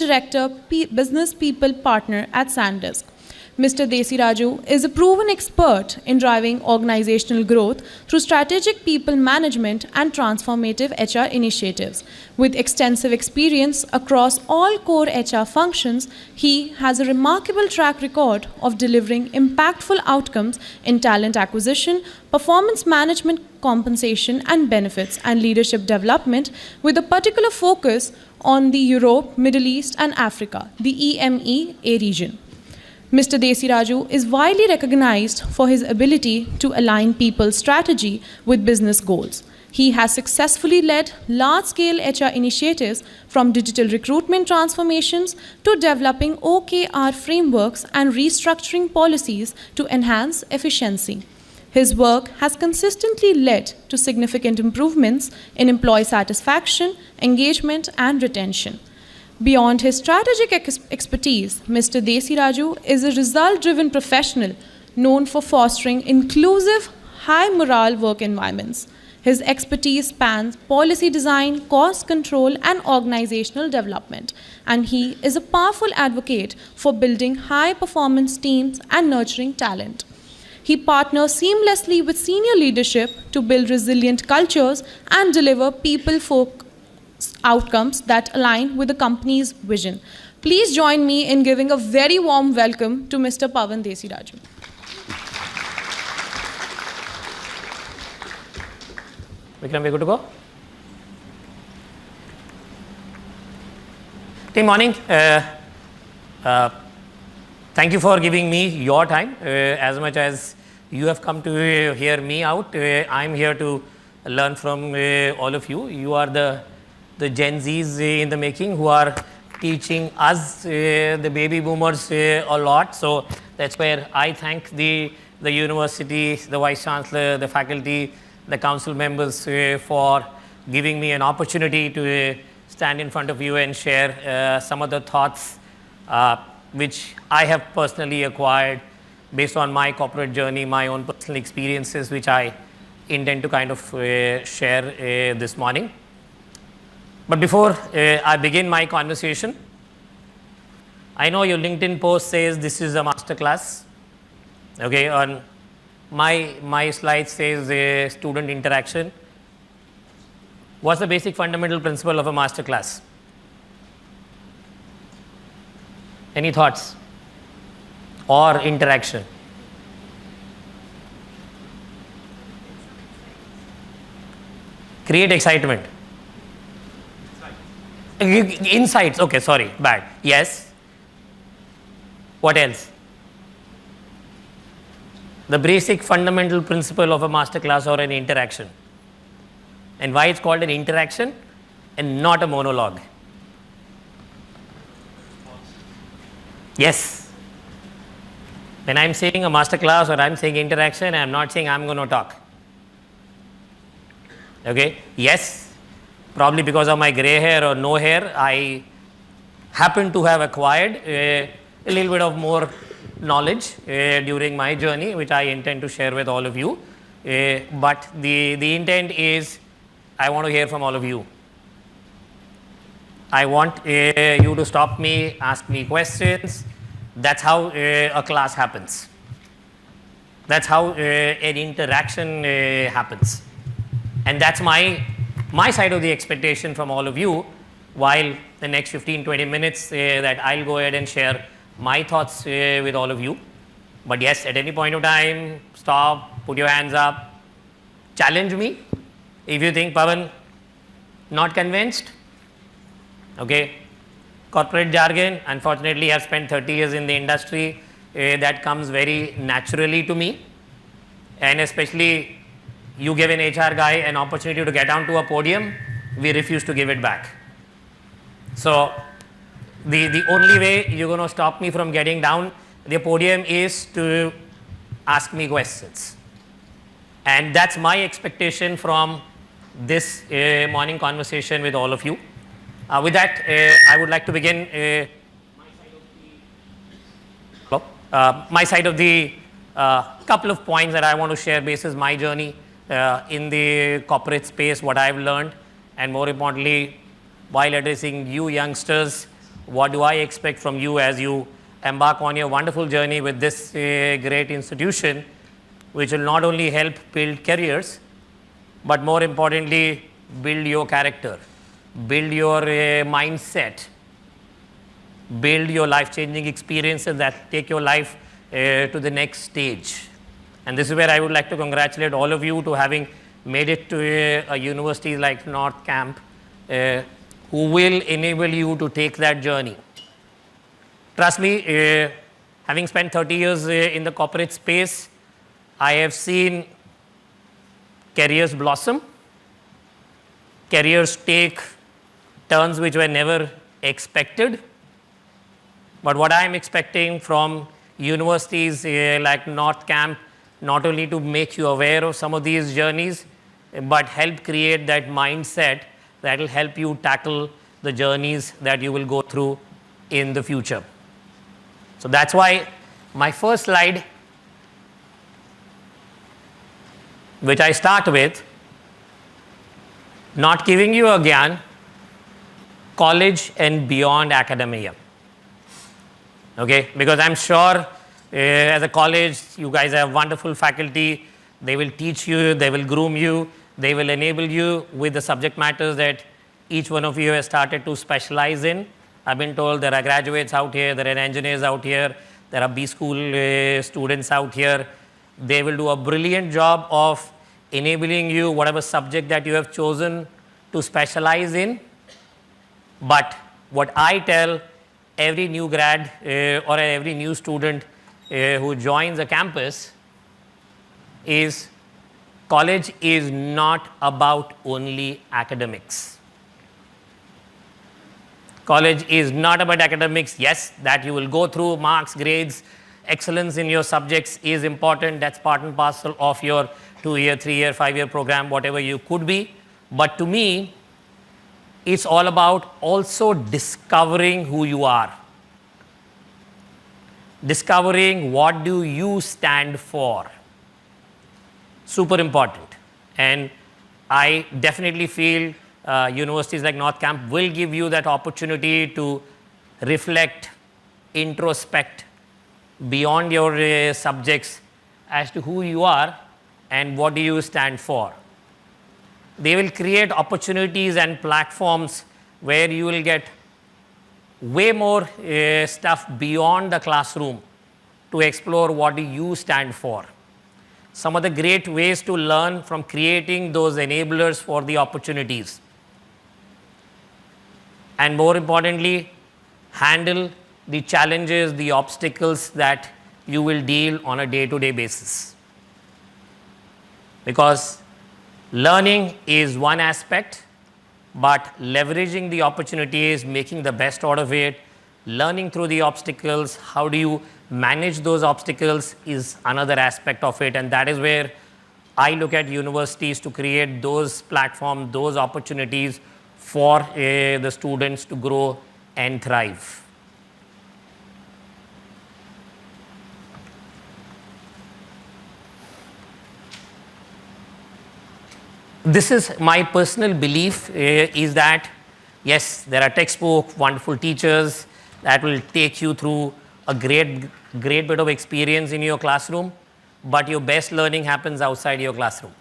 Director, Business People Partner at Sandisk. Mr. Desiraju is a proven expert in driving organizational growth through strategic people management and transformative HR initiatives. With extensive experience across all core HR functions, he has a remarkable track record of delivering impactful outcomes in talent acquisition, performance management, compensation and benefits, and leadership development, with a particular focus on the Europe, Middle East and Africa, the EMEA region. Mr. Desiraju is widely recognized for his ability to align people's strategy with business goals. He has successfully led large-scale HR initiatives from digital recruitment transformations to developing OKR frameworks and restructuring policies to enhance efficiency. His work has consistently led to significant improvements in employee satisfaction, engagement, and retention. Beyond his strategic expertise, Mr. Desiraju is a result-driven professional known for fostering inclusive, high-morale work environments. His expertise spans policy design, cost control, and organizational development, and he is a powerful advocate for building high-performance teams and nurturing talent. He partners seamlessly with senior leadership to build resilient cultures and deliver people-focused outcomes that align with the company's vision. Please join me in giving a very warm welcome to Mr. Pavan Desiraju. Vikram, we good to go? Good morning. Thank you for giving me your time. As much as you have come to hear me out, I'm here to learn from all of you. You are the Gen Zs in the making who are teaching us, the baby boomers, a lot. So that's where I thank the university, the Vice Chancellor, the faculty, the council members for giving me an opportunity to stand in front of you and share some of the thoughts which I have personally acquired based on my corporate journey, my own personal experiences, which I intend to kind of share this morning. But before I begin my conversation, I know your LinkedIn post says this is a masterclass. Okay, on my slide says student interaction. What's the basic fundamental principle of a masterclass? Any thoughts? Or interaction? Create excitement. Insights. Okay, sorry, bad. Yes. What else? The basic fundamental principle of a masterclass or an interaction. And why it's called an interaction and not a monologue? Yes. When I'm saying a masterclass or I'm saying interaction, I'm not saying I'm going to talk. Okay? Yes. Probably because of my gray hair or no hair, I happen to have acquired a little bit of more knowledge during my journey, which I intend to share with all of you. But the intent is I want to hear from all of you. I want you to stop me, ask me questions. That's how a class happens. That's how an interaction happens. And that's my side of the expectation from all of you, while the next 15-20 minutes that I'll go ahead and share my thoughts with all of you. But yes, at any point of time, stop, put your hands up, challenge me. If you think, Pavan, not convinced, okay. Corporate jargon, unfortunately, I've spent 30 years in the industry. That comes very naturally to me. And especially, you give an HR guy an opportunity to get down to a podium, we refuse to give it back. So, the only way you're going to stop me from getting down the podium is to ask me questions. And that's my expectation from this morning conversation with all of you. With that, I would like to begin my side of the couple of points that I want to share basis my journey in the corporate space, what I've learned, and more importantly, while addressing you youngsters what do I expect from you as you embark on your wonderful journey with this great institution, which will not only help build careers, but more importantly, build your character, build your mindset, build your life-changing experiences that take your life to the next stage. And this is where I would like to congratulate all of you to having made it to a university like North Camp, who will enable you to take that journey. Trust me, having spent 30 years in the corporate space, I have seen careers blossom, careers take turns which were never expected. But what I am expecting from universities like North Camp, not only to make you aware of some of these journeys, but help create that mindset that will help you tackle the journeys that you will go through in the future. So that's why my first slide, which I start with, not giving you a gyan, college and beyond academia. Okay, because I'm sure as a college, you guys have wonderful faculty. They will teach you, they will groom you, they will enable you with the subject matters that each one of you has started to specialize in. I've been told there are graduates out here, there are engineers out here, there are B school students out here. They will do a brilliant job of enabling you whatever subject that you have chosen to specialize in. But what I tell every new grad or every new student who joins a campus is college is not about only academics. College is not about academics. Yes, that you will go through marks, grades, excellence in your subjects is important. That's part and parcel of your 2-year, 3-year, 5-year program, whatever you could be. But to me, it's all about also discovering who you are. Discovering what do you stand for. Super important. And I definitely feel universities like North Camp will give you that opportunity to reflect, introspect beyond your subjects as to who you are and what do you stand for. They will create opportunities and platforms where you will get way more stuff beyond the classroom to explore what do you stand for. Some of the great ways to learn from creating those enablers for the opportunities. And more importantly, handle the challenges, the obstacles that you will deal on a day-to-day basis. Because learning is one aspect, but leveraging the opportunities, making the best out of it, learning through the obstacles, how do you manage those obstacles is another aspect of it. And that is where I look at universities to create those platforms, those opportunities for the students to grow and thrive. This is my personal belief is that, yes, there are textbooks, wonderful teachers that will take you through a great bit of experience in your classroom, but your best learning happens outside your classroom.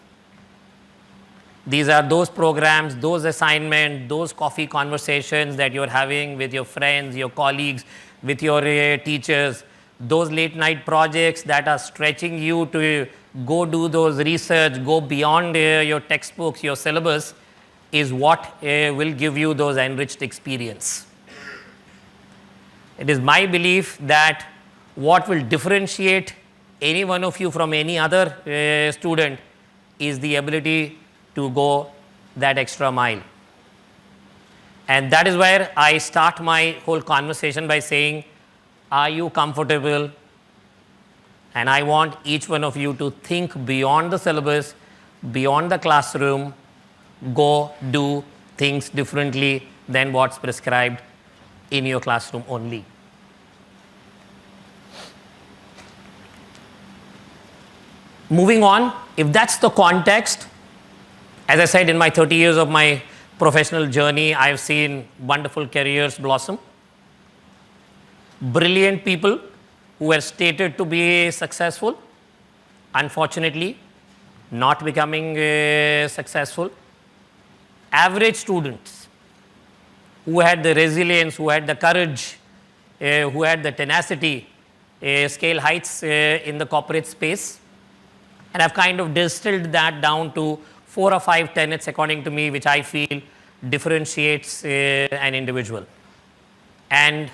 These are those programs, those assignments, those coffee conversations that you're having with your friends, your colleagues, with your teachers, those late night projects that are stretching you to go do those research, go beyond your textbooks, your syllabus, is what will give you those enriched experience. It is my belief that what will differentiate any one of you from any other student is the ability to go that extra mile. And that is where I start my whole conversation by saying, are you comfortable? And I want each one of you to think beyond the syllabus, beyond the classroom, go do things differently than what's prescribed in your classroom only. Moving on, if that's the context, as I said, in my 30 years of my professional journey, I've seen wonderful careers blossom. brilliant people who were stated to be successful, unfortunately, not becoming successful. Average students who had the resilience, who had the courage, who had the tenacity, scale heights in the corporate space. And I've kind of distilled that down to 4 or 5 tenets, according to me, which I feel differentiates an individual. And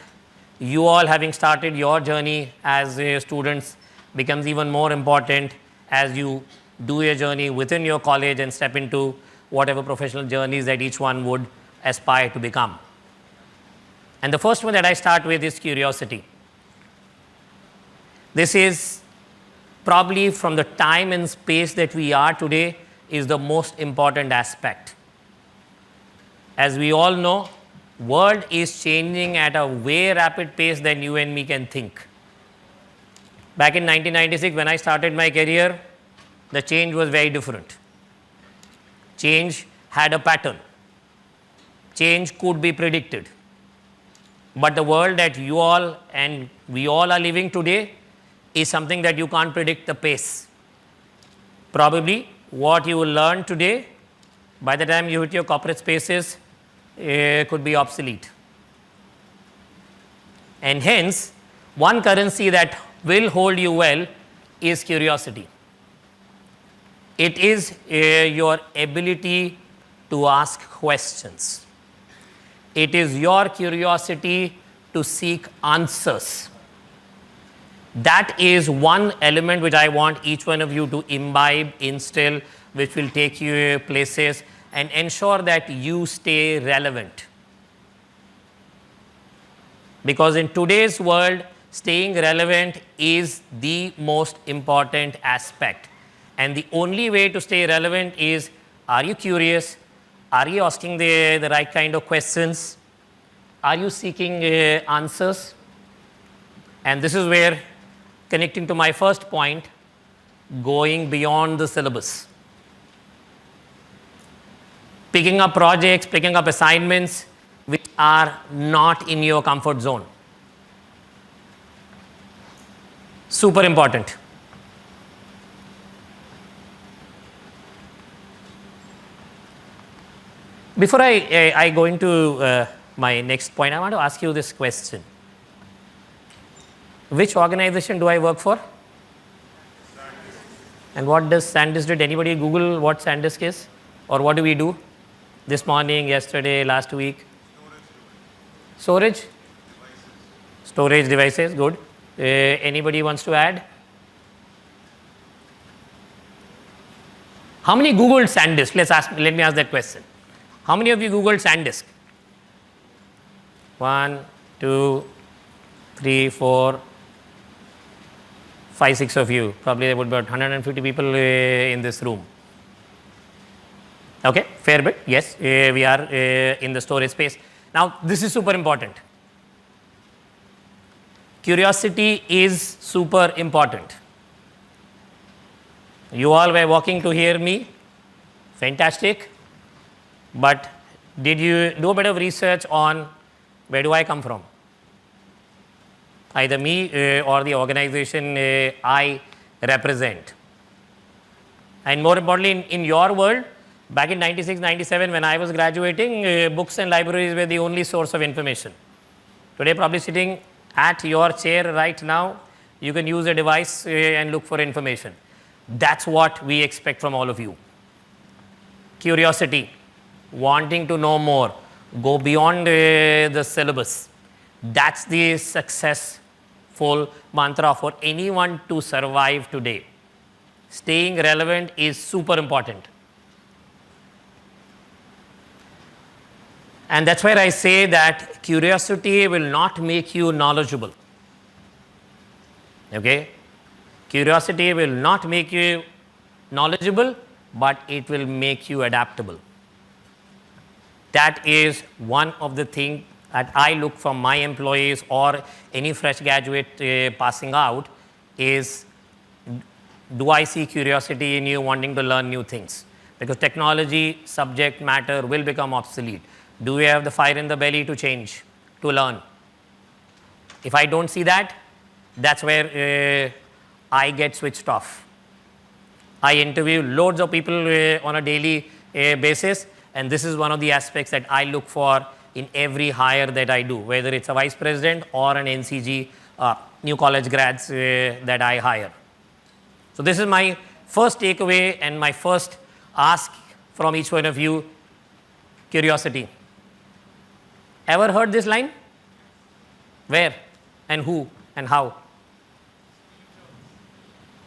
you all having started your journey as students becomes even more important as you do your journey within your college and step into whatever professional journeys that each one would aspire to become. And the first one that I start with is curiosity. This is probably, from the time and space that we are today, is the most important aspect. As we all know, world is changing at a way rapid pace than you and me can think. Back in 1996, when I started my career, the change was very different. Change had a pattern. Change could be predicted. But the world that you all and we all are living today is something that you can't predict the pace. Probably what you will learn today, by the time you hit your corporate spaces, could be obsolete. And hence, one currency that will hold you well is curiosity. It is your ability to ask questions. It is your curiosity to seek answers. That is one element which I want each one of you to imbibe, instill, which will take you places and ensure that you stay relevant. Because in today's world, staying relevant is the most important aspect. And the only way to stay relevant is, are you curious? Are you asking the right kind of questions? Are you seeking answers? And this is where, connecting to my first point, going beyond the syllabus. Picking up projects, picking up assignments which are not in your comfort zone. Super important. Before I go into my next point, I want to ask you this question. Which organization do I work for? And what does Sandisk do? Did anybody Google what Sandisk is? Or what do we do? This morning, yesterday, last week? Storage? Storage devices, good. Anybody wants to add? How many Googled Sandisk? Let me ask that question. How many of you Googled Sandisk? 1, 2, 3, 4, 5, 6 of you. Probably there would be about 150 people in this room. Okay, fair bit. Yes, we are in the storage space. Now, this is super important. Curiosity is super important. You all were walking to hear me. Fantastic. But did you do a bit of research on where do I come from? Either me or the organization I represent. And more importantly, in your world, back in 96, 97, when I was graduating, books and libraries were the only source of information. Today, probably sitting at your chair right now, you can use a device and look for information. That's what we expect from all of you. Curiosity, wanting to know more, go beyond the syllabus. That's the successful mantra for anyone to survive today. Staying relevant is super important. And that's where I say that curiosity will not make you knowledgeable. Okay? Curiosity will not make you knowledgeable, but it will make you adaptable. That is one of the things that I look from my employees or any fresh graduate passing out is, do I see curiosity in you wanting to learn new things? Because technology, subject matter will become obsolete. Do we have the fire in the belly to change, to learn? If I don't see that, that's where I get switched off. I interview loads of people on a daily basis, and this is one of the aspects that I look for in every hire that I do, whether it's a vice president or an NCG, new college grads that I hire. So this is my first takeaway and my first ask from each one of you, curiosity. Ever heard this line? Where and who and how?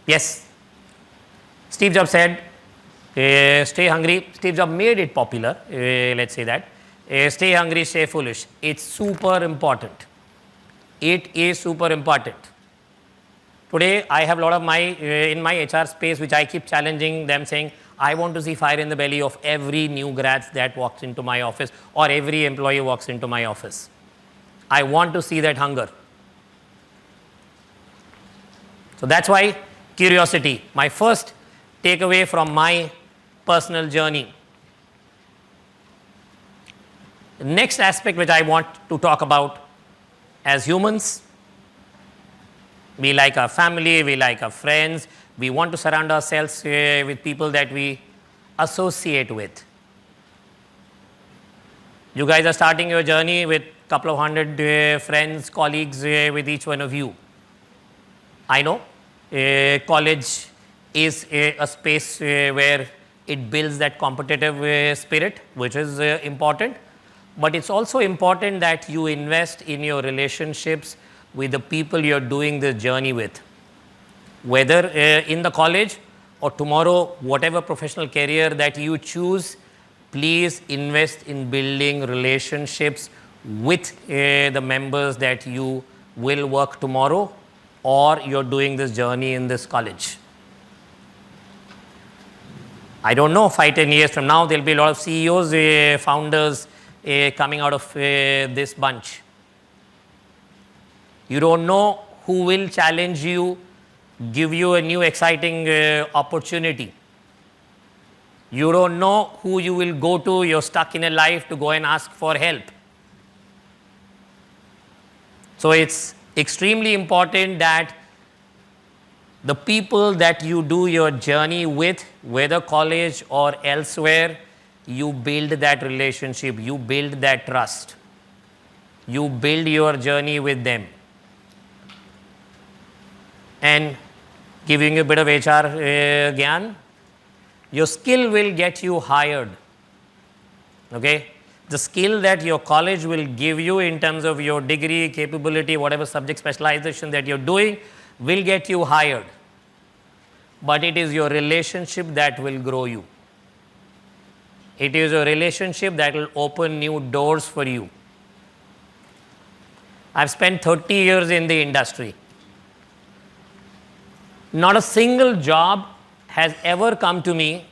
Yes. Steve Jobs said, stay hungry. Steve Jobs made it popular, let's say that. Stay hungry, stay foolish. It's super important. It is super important. Today, I have a lot of in my HR space, which I keep challenging them, saying, I want to see fire in the belly of every new grad that walks into my office or every employee walks into my office. I want to see that hunger. So that's why curiosity, my first takeaway from my personal journey. The next aspect which I want to talk about, as humans, we like our family, we like our friends, we want to surround ourselves with people that we associate with. You guys are starting your journey with a couple of hundred friends, colleagues with each one of you. I know college is a space where it builds that competitive spirit, which is important. But it's also important that you invest in your relationships with the people you're doing this journey with. Whether in the college or tomorrow, whatever professional career that you choose, please invest in building relationships with the members that you will work tomorrow or you're doing this journey in this college. I don't know, 5-10 years from now, there'll be a lot of CEOs, founders coming out of this bunch. You don't know who will challenge you, give you a new exciting opportunity. You don't know who you will go to, you're stuck in a life to go and ask for help. So it's extremely important that the people that you do your journey with, whether college or elsewhere, you build that relationship, you build that trust. You build your journey with them. And giving you a bit of HR gyan, your skill will get you hired. Okay? The skill that your college will give you in terms of your degree, capability, whatever subject specialization that you're doing, will get you hired. But it is your relationship that will grow you. It is a relationship that will open new doors for you. I've spent 30 years in the industry. Not a single job has ever come to me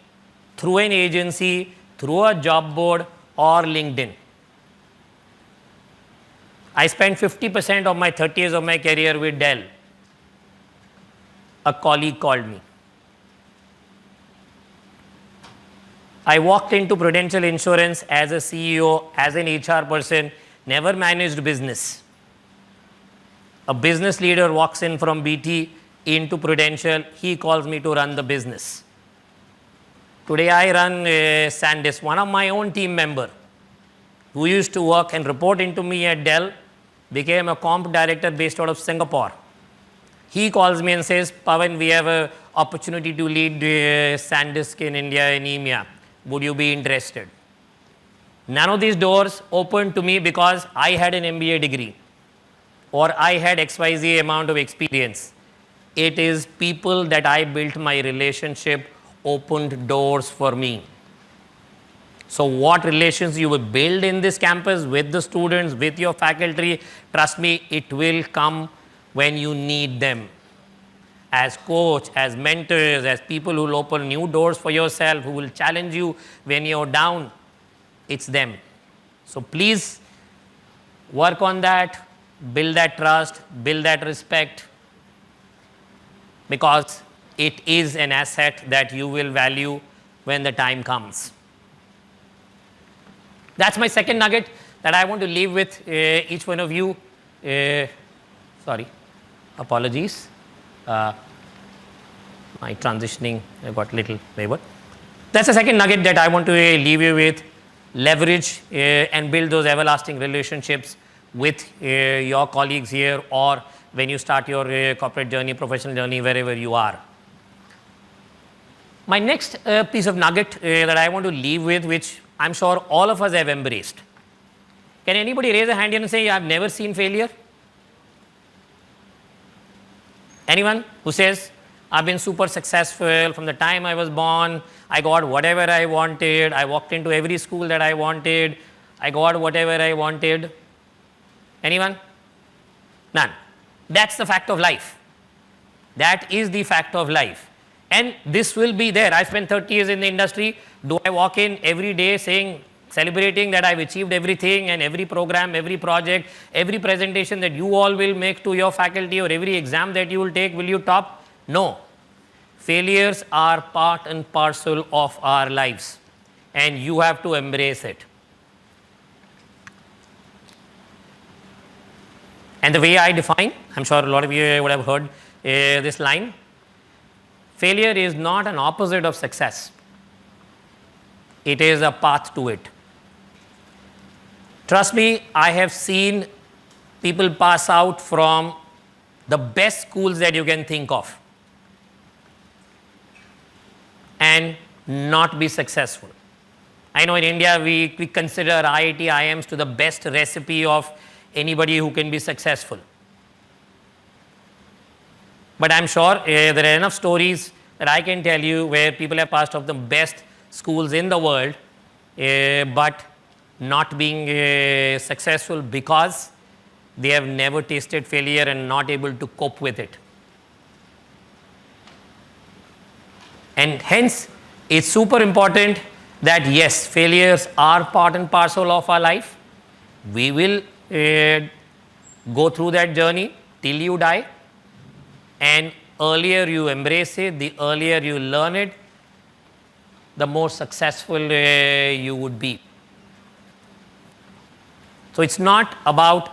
through an agency, through a job board, or LinkedIn. I spent 50% of my 30 years of my career with Dell. A colleague called me. I walked into Prudential Insurance as a CEO, as an HR person, never managed business. A business leader walks in from BT into Prudential, he calls me to run the business. Today I run Sandisk, one of my own team member who used to work and report into me at Dell, became a comp director based out of Singapore. He calls me and says, Pavan, we have an opportunity to lead Sandisk in India and EMEA. Would you be interested? None of these doors opened to me because I had an MBA degree or I had XYZ amount of experience. It is people that I built my relationship opened doors for me. So what relations you will build in this campus with the students, with your faculty, trust me, it will come when you need them. As coach, as mentors, as people who will open new doors for yourself, who will challenge you when you're down, it's them. So please work on that, build that trust, build that respect, because it is an asset that you will value when the time comes. That's my second nugget that I want to leave with each one of you. Sorry, apologies. My transitioning got a little wayward. That's the second nugget that I want to leave you with. Leverage and build those everlasting relationships with your colleagues here, or when you start your corporate journey, professional journey, wherever you are. My next piece of nugget that I want to leave with, which I'm sure all of us have embraced. Can anybody raise a hand here and say, I've never seen failure? Anyone who says, I've been super successful from the time I was born, I got whatever I wanted, I walked into every school that I wanted, I got whatever I wanted. Anyone? None. That's the fact of life. That is the fact of life. And this will be there. I spent 30 years in the industry. Do I walk in every day saying, celebrating that I've achieved everything, and every program, every project, every presentation that you all will make to your faculty, or every exam that you will take, will you top? No. Failures are part and parcel of our lives, and you have to embrace it. And the way I define, I'm sure a lot of you would have heard this line, failure is not an opposite of success. It is a path to it. Trust me, I have seen people pass out from the best schools that you can think of and not be successful. I know in India we consider IIT, IIMs to the best recipe of anybody who can be successful. But I'm sure there are enough stories that I can tell you where people have passed off the best schools in the world, but not being successful because they have never tasted failure and not able to cope with it. And hence, it's super important that yes, failures are part and parcel of our life. We will go through that journey till you die. And earlier you embrace it, the earlier you learn it, the more successful you would be. So it's not about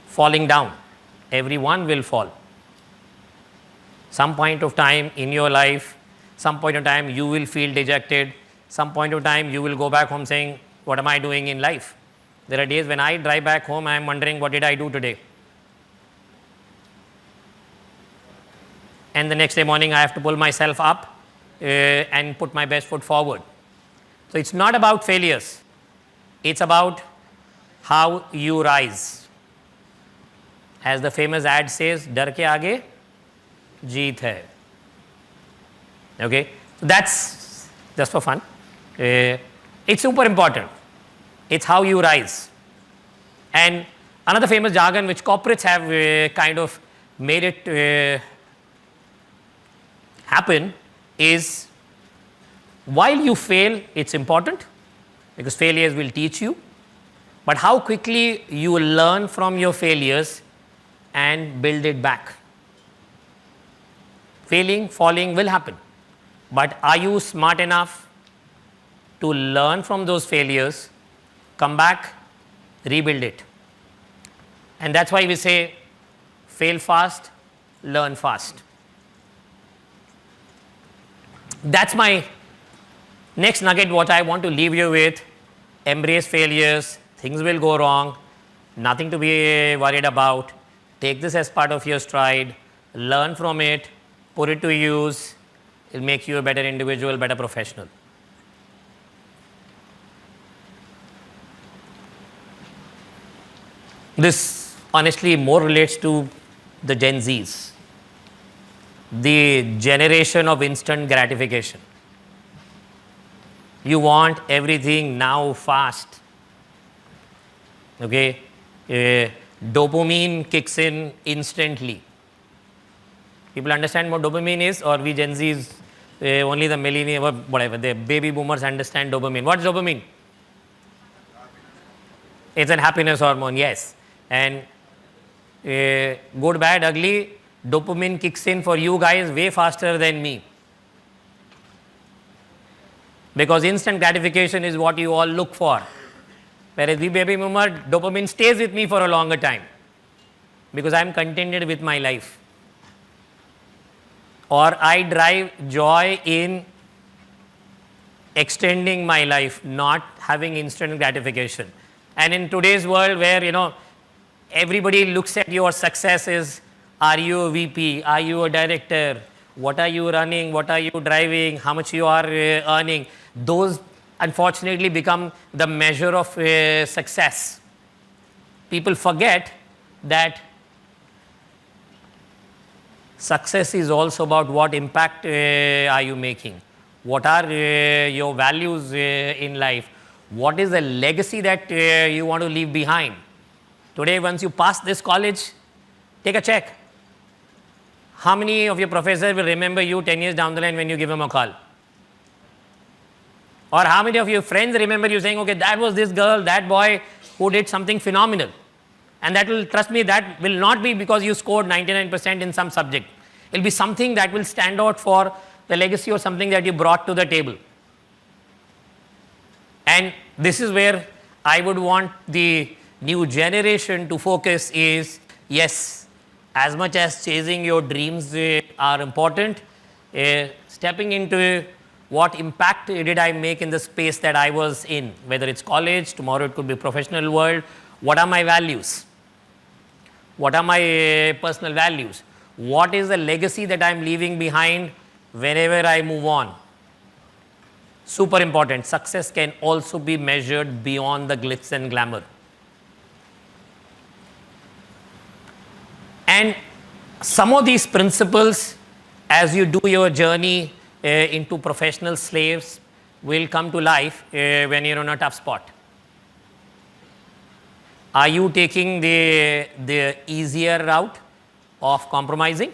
falling down. Everyone will fall. Some point of time in your life, some point of time you will feel dejected. Some point of time you will go back home saying, what am I doing in life? There are days when I drive back home, I am wondering, what did I do today? And the next day morning, I have to pull myself up and put my best foot forward. So it's not about failures. It's about how you rise. As the famous ad says, डर के आगे जीत है. Okay, so that's just for fun. It's super important. It's how you rise. And another famous jargon which corporates have kind of made it happen is, while you fail, it's important because failures will teach you, but how quickly you will learn from your failures and build it back. Failing, falling will happen, but are you smart enough to learn from those failures, come back, rebuild it? And that's why we say, fail fast, learn fast. That's my next nugget, what I want to leave you with. Embrace failures. Things will go wrong. Nothing to be worried about. Take this as part of your stride. Learn from it. Put it to use. It will make you a better individual, better professional. This honestly more relates to the Gen Zs. The generation of instant gratification. You want everything now fast. Okay, dopamine kicks in instantly. People understand what dopamine is, or we Gen Zs, only the millennial, whatever, the baby boomers understand dopamine. What's dopamine? It's a happiness hormone, yes. And good, bad, ugly, dopamine kicks in for you guys way faster than me. Because instant gratification is what you all look for. Whereas we baby boomer, dopamine stays with me for a longer time. because I'm contented with my life. Or I drive joy in extending my life, not having instant gratification. And in today's world where, everybody looks at your successes, are you a VP, are you a director, what are you running, what are you driving, how much you are earning, those unfortunately become the measure of success. People forget that success is also about what impact are you making, what are your values in life, what is the legacy that you want to leave behind. Today, once you pass this college, take a check. How many of your professors will remember you 10 years down the line when you give them a call? Or how many of your friends remember you saying, okay, that was this girl, that boy who did something phenomenal. And that will, trust me, that will not be because you scored 99% in some subject. It will be something that will stand out for the legacy or something that you brought to the table. And this is where I would want the new generation to focus is, yes, as much as chasing your dreams are important, stepping into what impact did I make in the space that I was in, whether it's college, tomorrow it could be professional world, what are my values? What are my personal values? What is the legacy that I'm leaving behind whenever I move on? Super important. Success can also be measured beyond the glitz and glamour. And some of these principles, as you do your journey into professional slaves, will come to life when you're in a tough spot. Are you taking the easier route of compromising,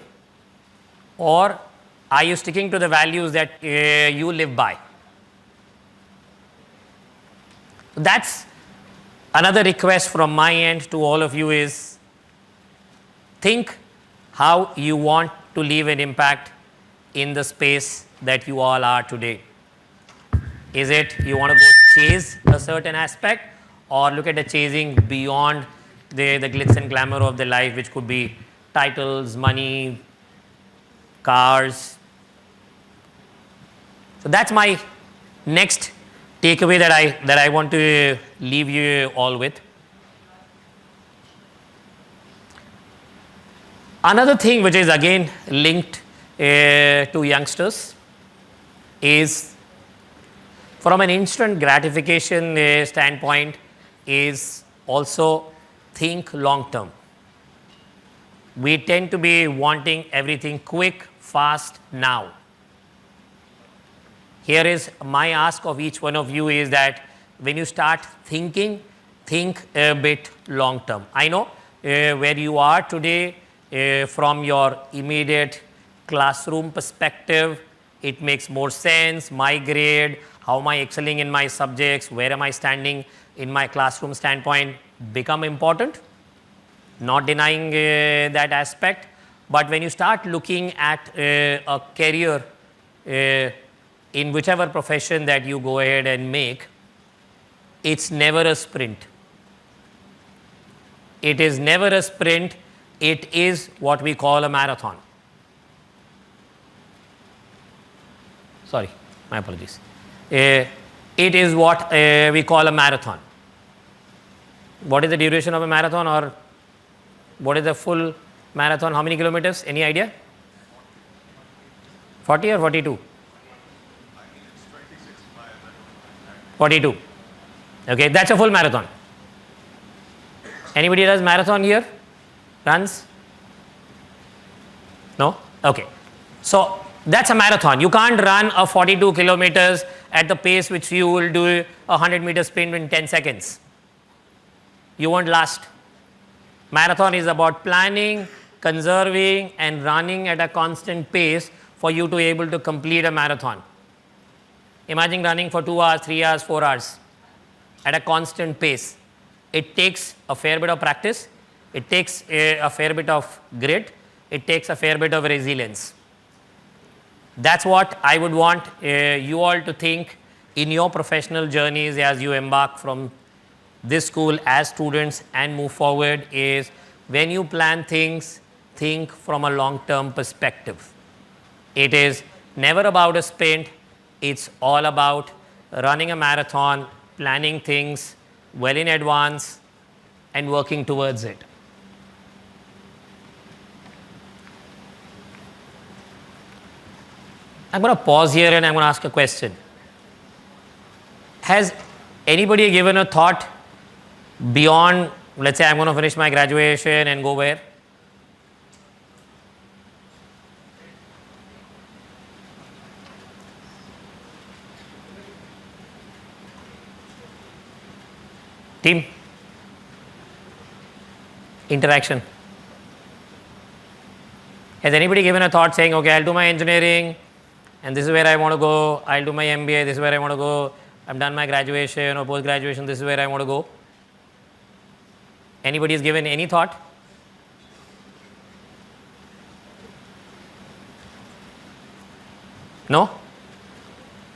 or are you sticking to the values that you live by? That's another request from my end to all of you is think how you want to leave an impact in the space that you all are today. Is it you want to go chase a certain aspect, or look at the chasing beyond the glitz and glamour of the life, which could be titles, money, cars. So that's my next takeaway that I want to leave you all with. Another thing which is again linked to youngsters is, from an instant gratification standpoint, is also think long term. We tend to be wanting everything quick, fast, now. Here is my ask of each one of you is that when you start thinking, think a bit long term. I know where you are today from your immediate classroom perspective, it makes more sense. My grade, how am I excelling in my subjects, where am I standing in my classroom standpoint become important. Not denying that aspect, but when you start looking at a career in whichever profession that you go ahead and make, it's never a sprint. It is never a sprint. It is what we call a marathon. Sorry, my apologies. It is what we call a marathon. What is the duration of a marathon, or what is the full marathon? How many kilometers? Any idea? 40 or 42? 42. Okay, that's a full marathon. Anybody does marathon here? Runs? No? Okay. So that's a marathon. You can't run a 42 kilometers at the pace which you will do a 100-meter sprint in 10 seconds. You won't last. Marathon is about planning, conserving, and running at a constant pace for you to be able to complete a marathon. Imagine running for 2 hours, 3 hours, 4 hours at a constant pace. It takes a fair bit of practice. It takes a fair bit of grit. It takes a fair bit of resilience. That's what I would want you all to think in your professional journeys as you embark from this school as students and move forward, is when you plan things, think from a long-term perspective. It is never about a sprint. It's all about running a marathon, planning things well in advance, and working towards it. I'm going to pause here and I'm going to ask a question. Has anybody given a thought beyond, let's say I'm going to finish my graduation and go where? Team? Interaction? Has anybody given a thought saying, okay, I'll do my engineering and this is where I want to go, I'll do my MBA, this is where I want to go, I've done my graduation or post-graduation, this is where I want to go? Anybody has given any thought? No?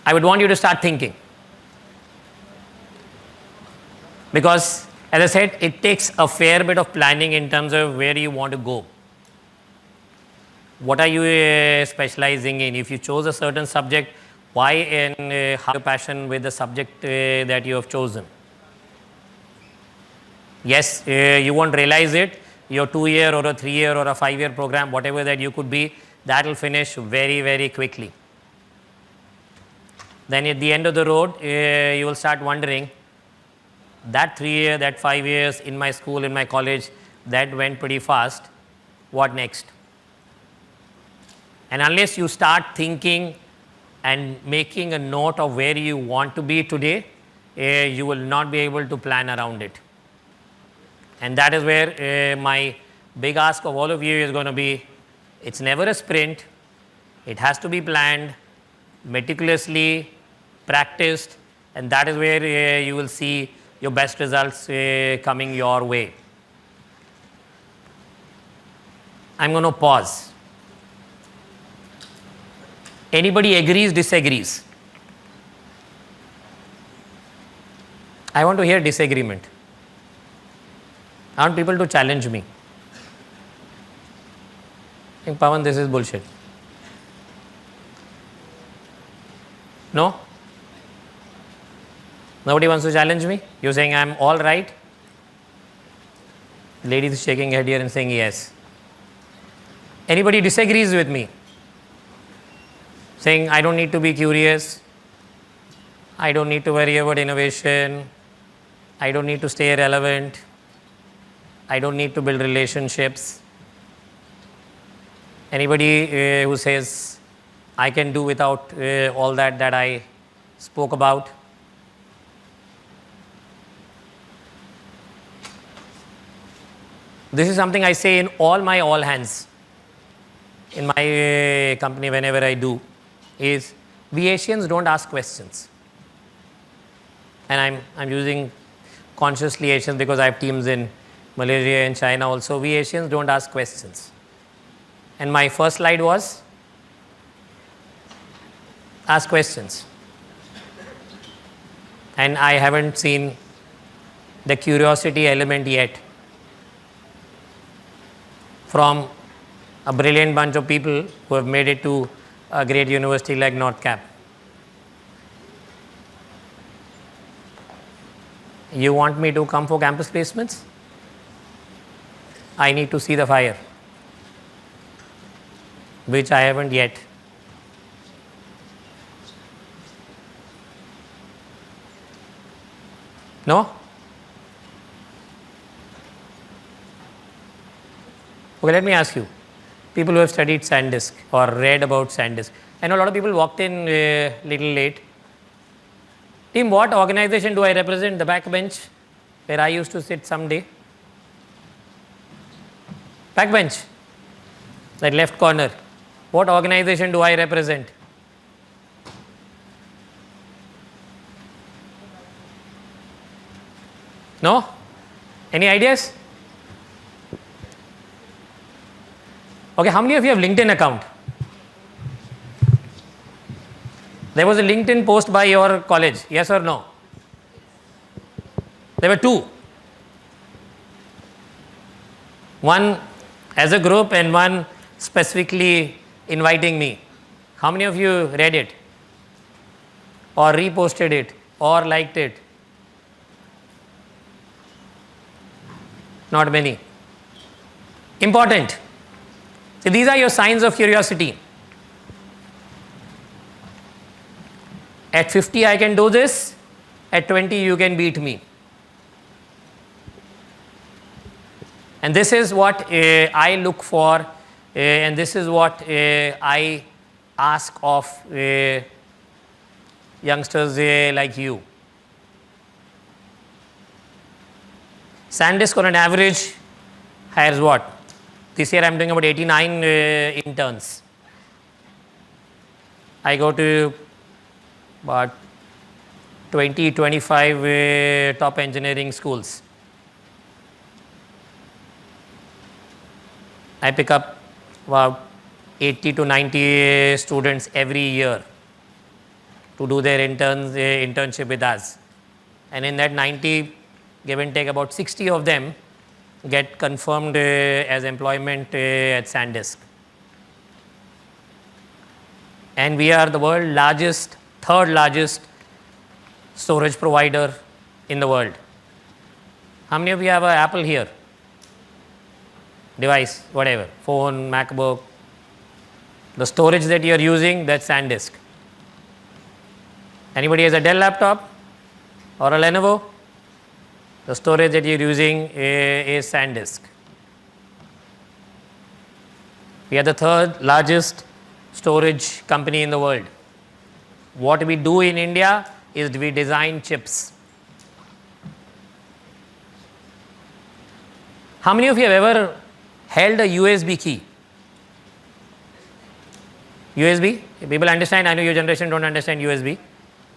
I would want you to start thinking. Because, as I said, it takes a fair bit of planning in terms of where you want to go. What are you specializing in? If you chose a certain subject, why and how your passion with the subject that you have chosen? Yes, you won't realize it. Your 2-year or a 3-year or a 5-year program, whatever that you could be, that will finish very, very quickly. Then at the end of the road, you will start wondering, that 3 years, that 5 years in my school, in my college, that went pretty fast. What next? And unless you start thinking and making a note of where you want to be today, you will not be able to plan around it. And that is where my big ask of all of you is going to be, it's never a sprint. It has to be planned, meticulously practiced, and that is where you will see your best results coming your way. I'm going to pause. Anybody agrees, disagrees? I want to hear disagreement. I want people to challenge me. I think, Pavan, this is bullshit. No? Nobody wants to challenge me? You're saying I'm all right? Lady is shaking her head here and saying yes. Anybody disagrees with me? Saying I don't need to be curious, I don't need to worry about innovation, I don't need to stay relevant, I don't need to build relationships. Anybody who says I can do without all that I spoke about? This is something I say in all my all hands in my company whenever I do, is we Asians don't ask questions. And I'm using consciously Asians because I have teams in Malaysia and China also. We Asians don't ask questions. And my first slide was ask questions. And I haven't seen the curiosity element yet from a brilliant bunch of people who have made it to a great university like North Cap. You want me to come for campus placements? I need to see the fire, which I haven't yet. No? Okay, let me ask you. People who have studied Sandisk or read about Sandisk. I know a lot of people walked in a little late. Team, what organization do I represent? The back bench where I used to sit someday. Back bench, that left corner. What organization do I represent? No? Any ideas? Okay, how many of you have LinkedIn account? There was a LinkedIn post by your college, yes or no? There were 2. One as a group and one specifically inviting me. How many of you read it or reposted it or liked it? Not many. Important. So these are your signs of curiosity. At 50 I can do this, at 20 you can beat me. And this is what I look for, and this is what I ask of youngsters like you. Sandisk on an average hires what? This year I am doing about 89 interns. I go to about 20, 25 top engineering schools. I pick up about 80 to 90 students every year to do their internship with us. And in that 90, give and take about 60 of them get confirmed as employment at Sandisk. And we are the world's largest, third largest storage provider in the world. How many of you have an Apple here? Device, whatever, phone, MacBook. The storage that you are using, that's Sandisk. Anybody has a Dell laptop or a Lenovo? The storage that you are using is Sandisk. We are the third largest storage company in the world. What we do in India is we design chips. How many of you have ever held a USB key? USB? People understand? I know your generation don't understand USB.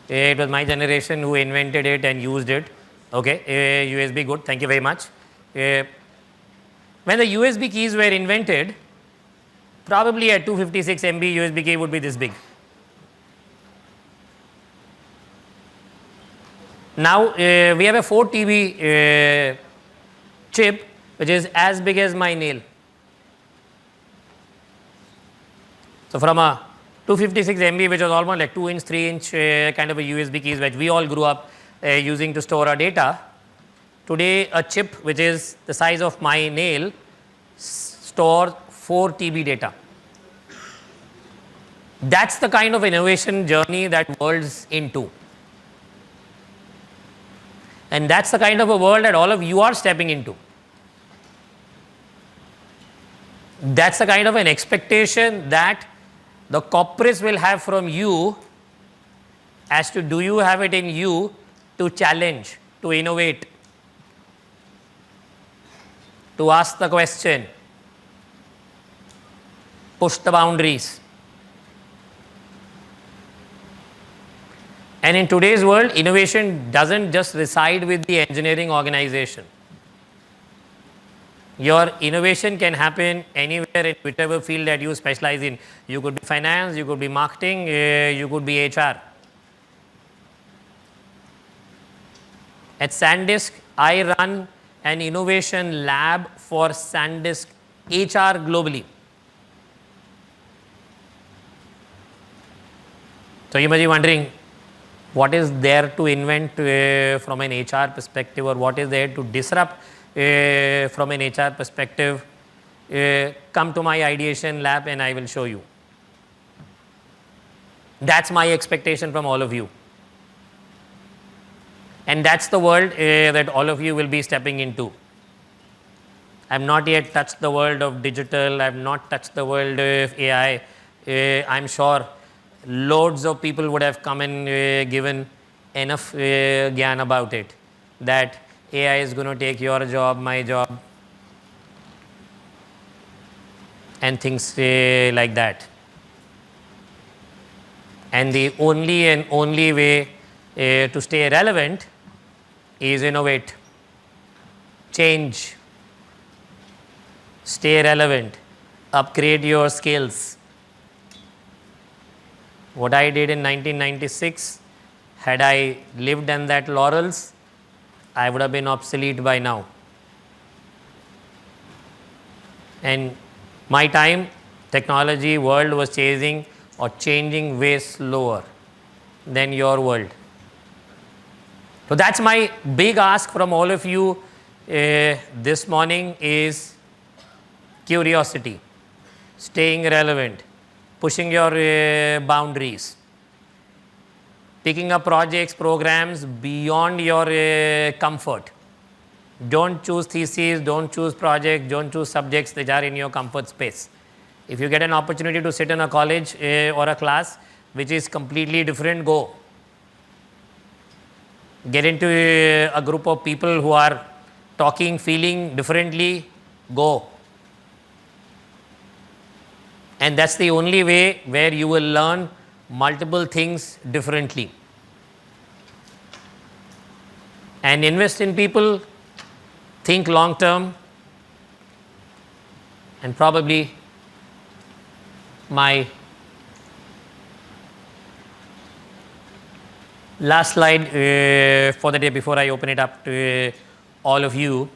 It was my generation who invented it and used it. Okay, USB, good. Thank you very much. When the USB keys were invented, probably a 256 MB USB key would be this big. Now we have a 4 TB chip which is as big as my nail. So from a 256 MB, which was almost like 2 inch, 3 inch kind of a USB keys which we all grew up using to store our data, today a chip which is the size of my nail stores 4 TB data. That's the kind of innovation journey that world's into. And that's the kind of a world that all of you are stepping into. That's the kind of an expectation that the corporates will have from you as to do you have it in you to challenge, to innovate, to ask the question, push the boundaries. And in today's world, innovation doesn't just reside with the engineering organization. Your innovation can happen anywhere in whichever field that you specialize in. You could be finance, you could be marketing, you could be HR. At Sandisk, I run an innovation lab for Sandisk HR globally. So you might be wondering, what is there to invent from an HR perspective, or what is there to disrupt from an HR perspective? Come to my ideation lab and I will show you. That's my expectation from all of you. And that's the world that all of you will be stepping into. I have not yet touched the world of digital. I have not touched the world of AI. I'm sure loads of people would have come and given enough gyan about it, that AI is going to take your job, my job, and things like that. And the only way to stay relevant is innovate, change, stay relevant, upgrade your skills. What I did in 1996, had I lived on that laurels, I would have been obsolete by now. And my time, technology world was chasing or changing way slower than your world. So that's my big ask from all of you this morning is curiosity, staying relevant, pushing your boundaries, picking up projects, programs beyond your comfort. Don't choose theses, don't choose projects, don't choose subjects that are in your comfort space. If you get an opportunity to sit in a college or a class which is completely different, go. Get into a group of people who are talking, feeling differently, go. And that's the only way where you will learn multiple things differently. And invest in people, think long term, and probably my last slide for the day before I open it up to all of you.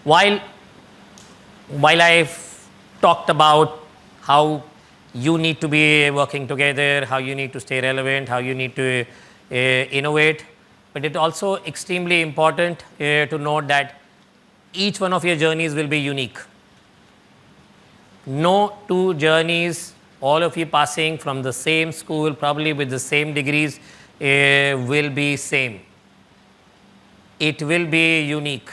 While I've talked about how you need to be working together, how you need to stay relevant, how you need to innovate, but it's also extremely important to note that each one of your journeys will be unique. No two journeys, all of you passing from the same school, probably with the same degrees, will be same. It will be unique.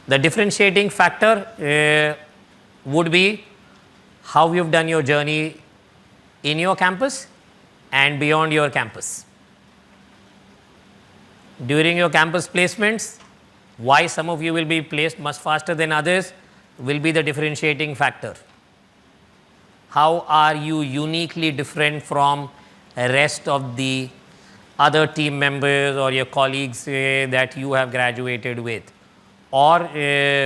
The differentiating factor would be how you've done your journey in your campus and beyond your campus. During your campus placements, why some of you will be placed much faster than others will be the differentiating factor. How are you uniquely different from the rest of the other team members or your colleagues that you have graduated with or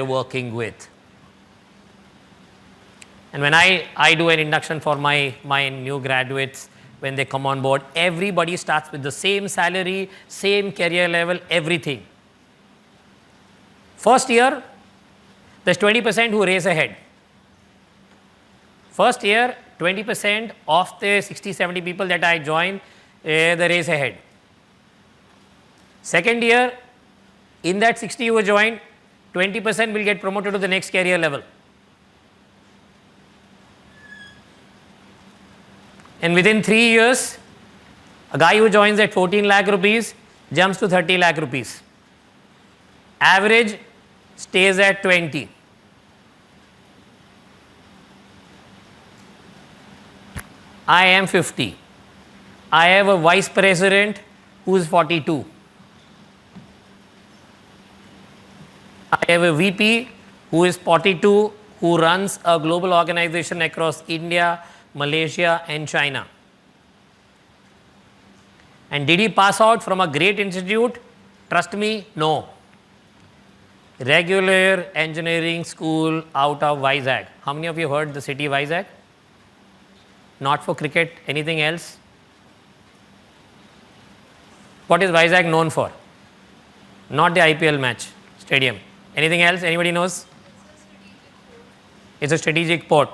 working with? And when I do an induction for my new graduates, when they come on board, everybody starts with the same salary, same career level, everything. First year, there's 20% who raise a head. First year, 20% of the 60, 70 people that I join, they raise a head. Second year, in that 60 who join, 20% will get promoted to the next career level. And within 3 years, a guy who joins at 14 lakh rupees jumps to 30 lakh rupees. Average stays at 20. I am 50. I have a vice president who is 42. I have a VP who is 42, who runs a global organization across India, Malaysia and China. And did he pass out from a great institute? Trust me, no. Regular engineering school out of Vizag. How many of you heard the city Vizag? Not for cricket, anything else? What is Vizag known for? Not the IPL match, stadium. Anything else? Anybody knows? It's a strategic port.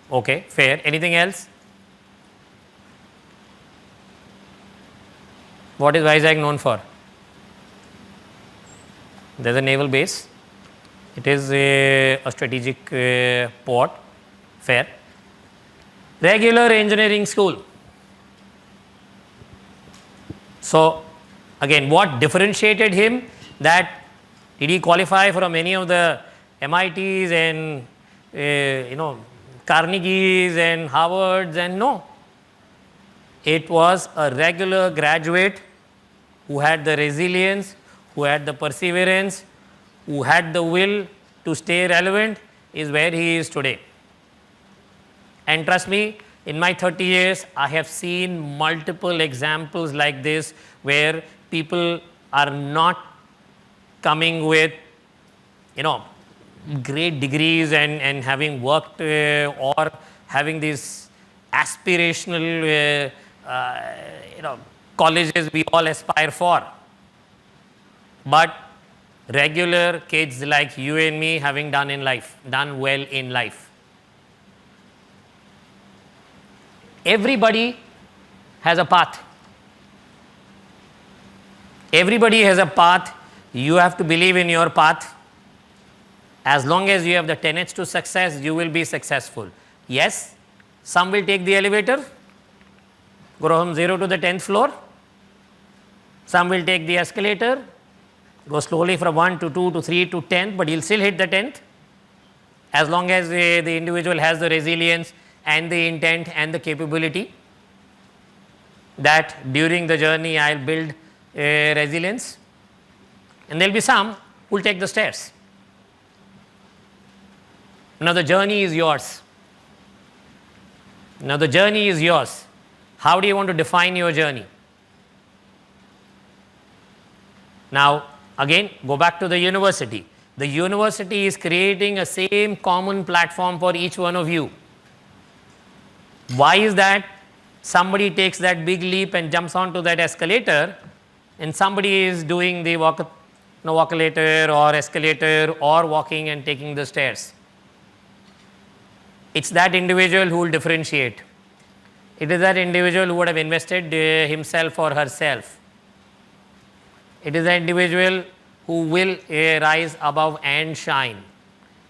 Okay, fair. Anything else? What is Vizag known for? There's a naval base. It is a strategic port. Fair. Regular engineering school. So, again, what differentiated him? That did he qualify from any of the MITs and Carnegies and Harvards? And no. It was a regular graduate who had the resilience, who had the perseverance, who had the will to stay relevant, is where he is today. And trust me, in my 30 years, I have seen multiple examples like this where people are not coming with, great degrees and having worked or having these aspirational, colleges we all aspire for. But regular kids like you and me having done well in life. Everybody has a path. Everybody has a path. You have to believe in your path. As long as you have the tenets to success, you will be successful. Yes, some will take the elevator, go from 0 to the 10th floor. Some will take the escalator, go slowly from 1 to 2 to 3 to 10th, but he'll still hit the 10th. As long as the individual has the resilience and the intent and the capability that during the journey I'll build resilience. And there will be some who will take the stairs. Now the journey is yours. Now the journey is yours. How do you want to define your journey? Now again, go back to the university. The university is creating a same common platform for each one of you. Why is that? Somebody takes that big leap and jumps onto that escalator, and somebody is doing the walkalator or escalator or walking and taking the stairs. It's that individual who will differentiate. It is that individual who would have invested himself or herself. It is the individual who will rise above and shine.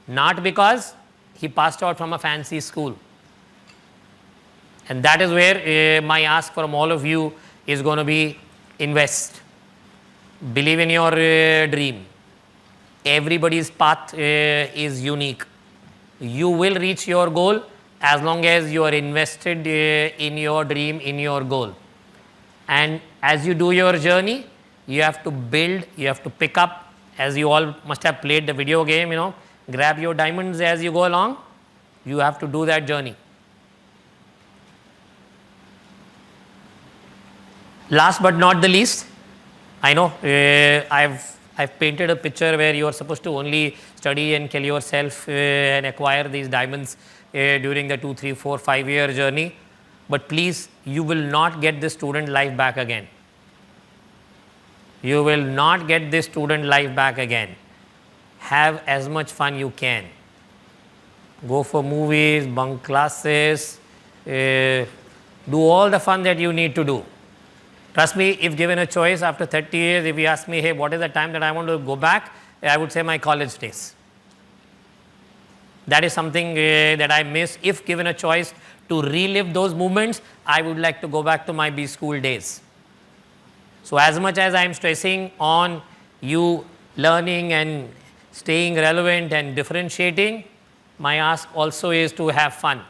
Not because he passed out from a fancy school. And that is where my ask from all of you is going to be: invest. Believe in your dream. Everybody's path is unique. You will reach your goal as long as you are invested in your dream, in your goal. And as you do your journey, you have to build, you have to pick up, as you all must have played the video game, grab your diamonds as you go along. You have to do that journey. Last but not the least, I know I've painted a picture where you are supposed to only study and kill yourself and acquire these diamonds during the 2, 3, 4, 5-year journey. But please, you will not get this student life back again. You will not get this student life back again. Have as much fun you can. Go for movies, bunk classes, do all the fun that you need to do. Trust me, if given a choice after 30 years, if you ask me, hey, what is the time that I want to go back? I would say my college days. That is something that I miss. If given a choice to relive those moments, I would like to go back to my B school days. So as much as I am stressing on you learning and staying relevant and differentiating, my ask also is to have fun,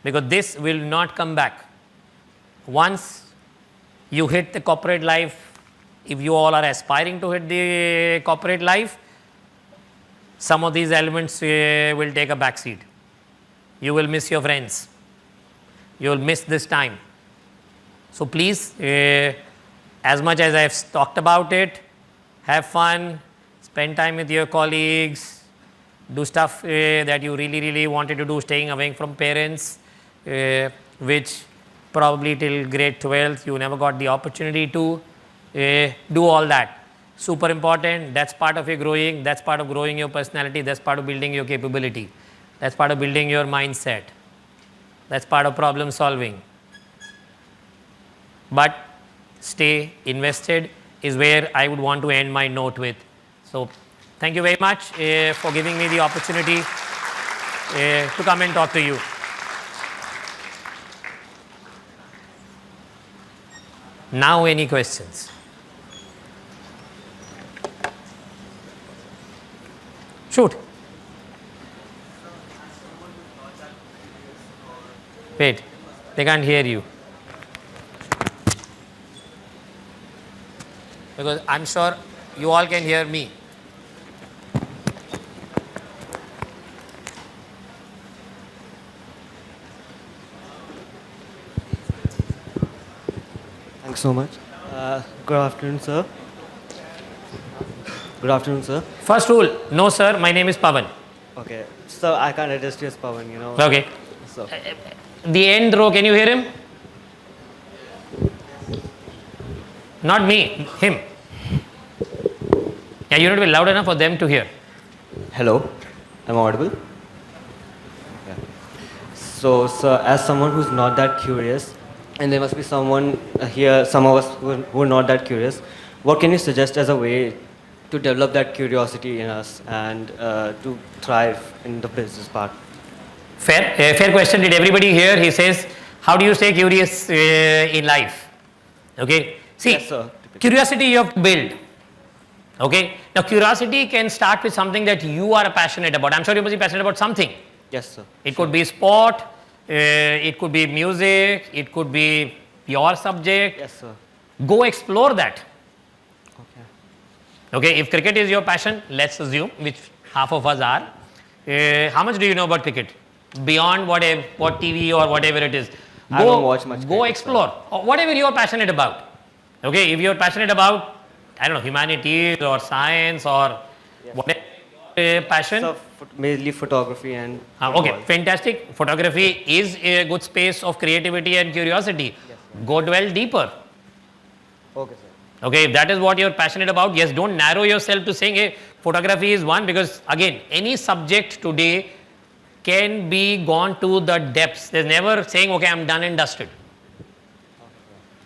because this will not come back. Once you hit the corporate life, if you all are aspiring to hit the corporate life, some of these elements will take a backseat. You will miss your friends. You will miss this time. So please, as much as I have talked about it, have fun, spend time with your colleagues, do stuff that you really, really wanted to do, staying away from parents, which probably till grade 12th you never got the opportunity to do all that. Super important. That's part of your growing. That's part of growing your personality. That's part of building your capability. That's part of building your mindset. That's part of problem solving. But stay invested is where I would want to end my note with. So thank you very much for giving me the opportunity to come and talk to you. Now, any questions? Shoot. Wait, they can't hear you. Because I'm sure you all can hear me. Thanks so much. Good afternoon, sir. Good afternoon, sir. First rule, no sir, my name is Pavan. Okay, so I can't address you as Pavan, Okay. So, The end row, can you hear him? Not me, him. Yeah, you need to be loud enough for them to hear. Hello, am I audible? Yeah. So, sir, as someone who's not that curious, and there must be someone here, some of us who are not that curious, what can you suggest as a way to develop that curiosity in us and to thrive in the business part? Fair question. Did everybody hear? He says, how do you stay curious in life? Okay. See, Yes, sir. curiosity you have to build. Okay. Now, curiosity can start with something that you are passionate about. I'm sure you must be passionate about something. Yes, sir. It could be sport, it could be music, it could be your subject. Yes, sir. Go explore that. Okay. Okay, if cricket is your passion, let's assume, which half of us are, how much do you know about cricket? Beyond what TV or whatever it is. I don't watch much Go cricket, explore. Or whatever you are passionate about. Okay, if you are passionate about, I don't know, humanities or science or whatever passion. So, mainly photography and. Okay, football. fantastic. Photography is a good space of creativity and curiosity. Yes, Go dwell deeper. Okay, sir. Okay, if that is what you're passionate about, yes, don't narrow yourself to saying, hey, photography is one, because again, any subject today can be gone to the depths. There's never saying, okay, I'm done and dusted.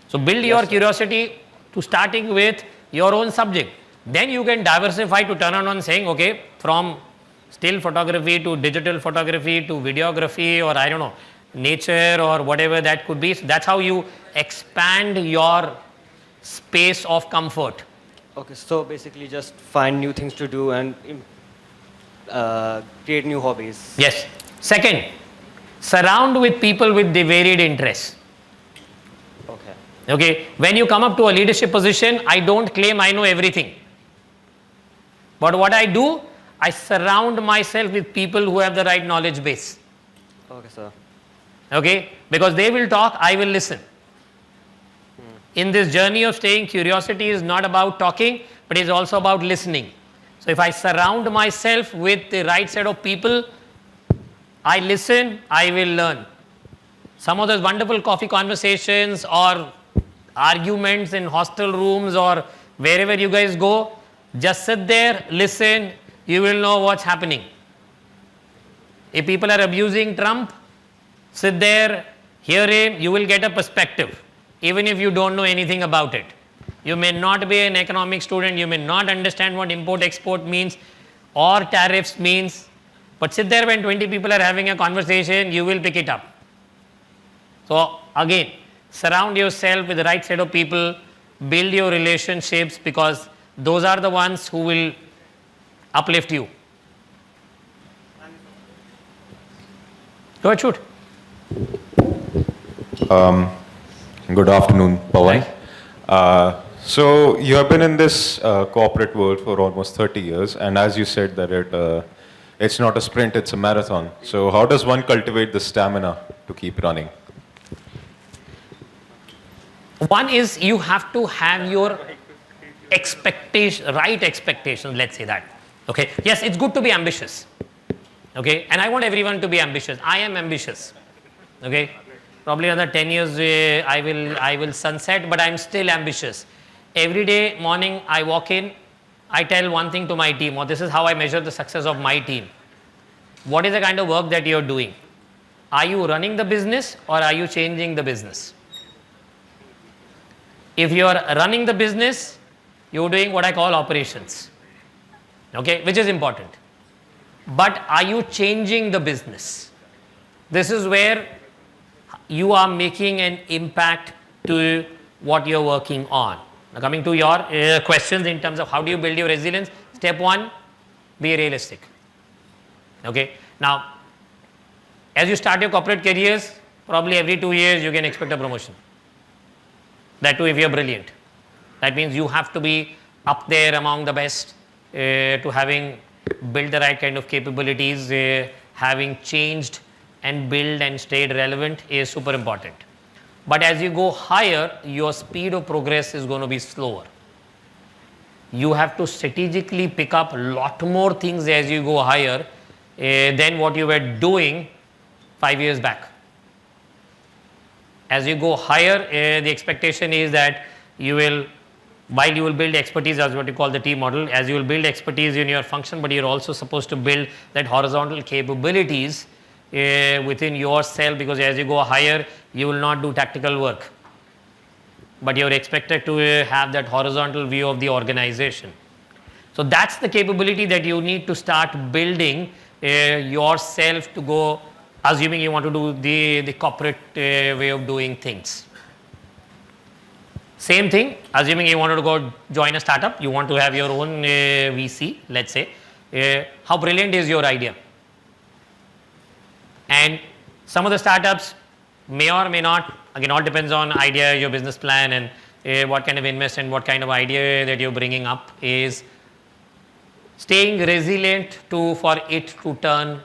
So build your sir. curiosity to starting with your own subject. Then you can diversify to turn on saying, okay, from still photography to digital photography to videography or I don't know, nature or whatever that could be. So that's how you expand your space of comfort. Okay, so basically just find new things to do and create new hobbies. Yes. Second, surround with people with the varied interests. Okay. Okay. When you come up to a leadership position, I don't claim I know everything. But what I do, I surround myself with people who have the right knowledge base. Okay, sir. Okay. Because they will talk, I will listen. In this journey of staying, curiosity is not about talking, but is also about listening. So if I surround myself with the right set of people, I listen, I will learn. Some of those wonderful coffee conversations or arguments in hostel rooms or wherever you guys go, just sit there, listen, you will know what's happening. If people are abusing Trump, sit there, hear him, you will get a perspective, even if you don't know anything about it. You may not be an economic student, you may not understand what import-export means or tariffs means, but sit there when 20 people are having a conversation, you will pick it up. So again, surround yourself with the right set of people, build your relationships, because those are the ones who will uplift you. Go ahead, shoot. Good afternoon, Pavan. So you have been in this corporate world for almost 30 years, and as you said that it's not a sprint, it's a marathon. So how does one cultivate the stamina to keep running? One is you have to have your right expectations, let's say that. Okay. Yes, it's good to be ambitious. Okay. And I want everyone to be ambitious. I am ambitious. Okay. Probably another 10 years I will sunset, but I'm still ambitious. Every day morning I walk in, I tell one thing to my team, or this is how I measure the success of my team. What is the kind of work that you're doing? Are you running the business or are you changing the business? If you are running the business, you're doing what I call operations, okay, which is important. But are you changing the business? This is where you are making an impact to what you're working on. Now coming to your questions in terms of how do you build your resilience, step one, be realistic. Okay. Now, as you start your corporate careers, probably every 2 years you can expect a promotion. That too if you're brilliant. That means you have to be up there among the best, to having built the right kind of capabilities, having changed and built and stayed relevant is super important. But as you go higher, your speed of progress is going to be slower. You have to strategically pick up a lot more things as you go higher than what you were doing 5 years back. As you go higher, the expectation is that you will while you will build expertise, as what you call the T model, as you will build expertise in your function, but you're also supposed to build that horizontal capabilities within yourself, because as you go higher, you will not do tactical work, but you're expected to have that horizontal view of the organization. So that's the capability that you need to start building yourself to go, assuming you want to do the corporate way of doing things. Same thing, assuming you wanted to go join a startup, you want to have your own VC, let's say. How brilliant is your idea? And some of the startups may or may not, again, all depends on idea, your business plan, and what kind of investment, what kind of idea that you're bringing up, is staying resilient for it to turn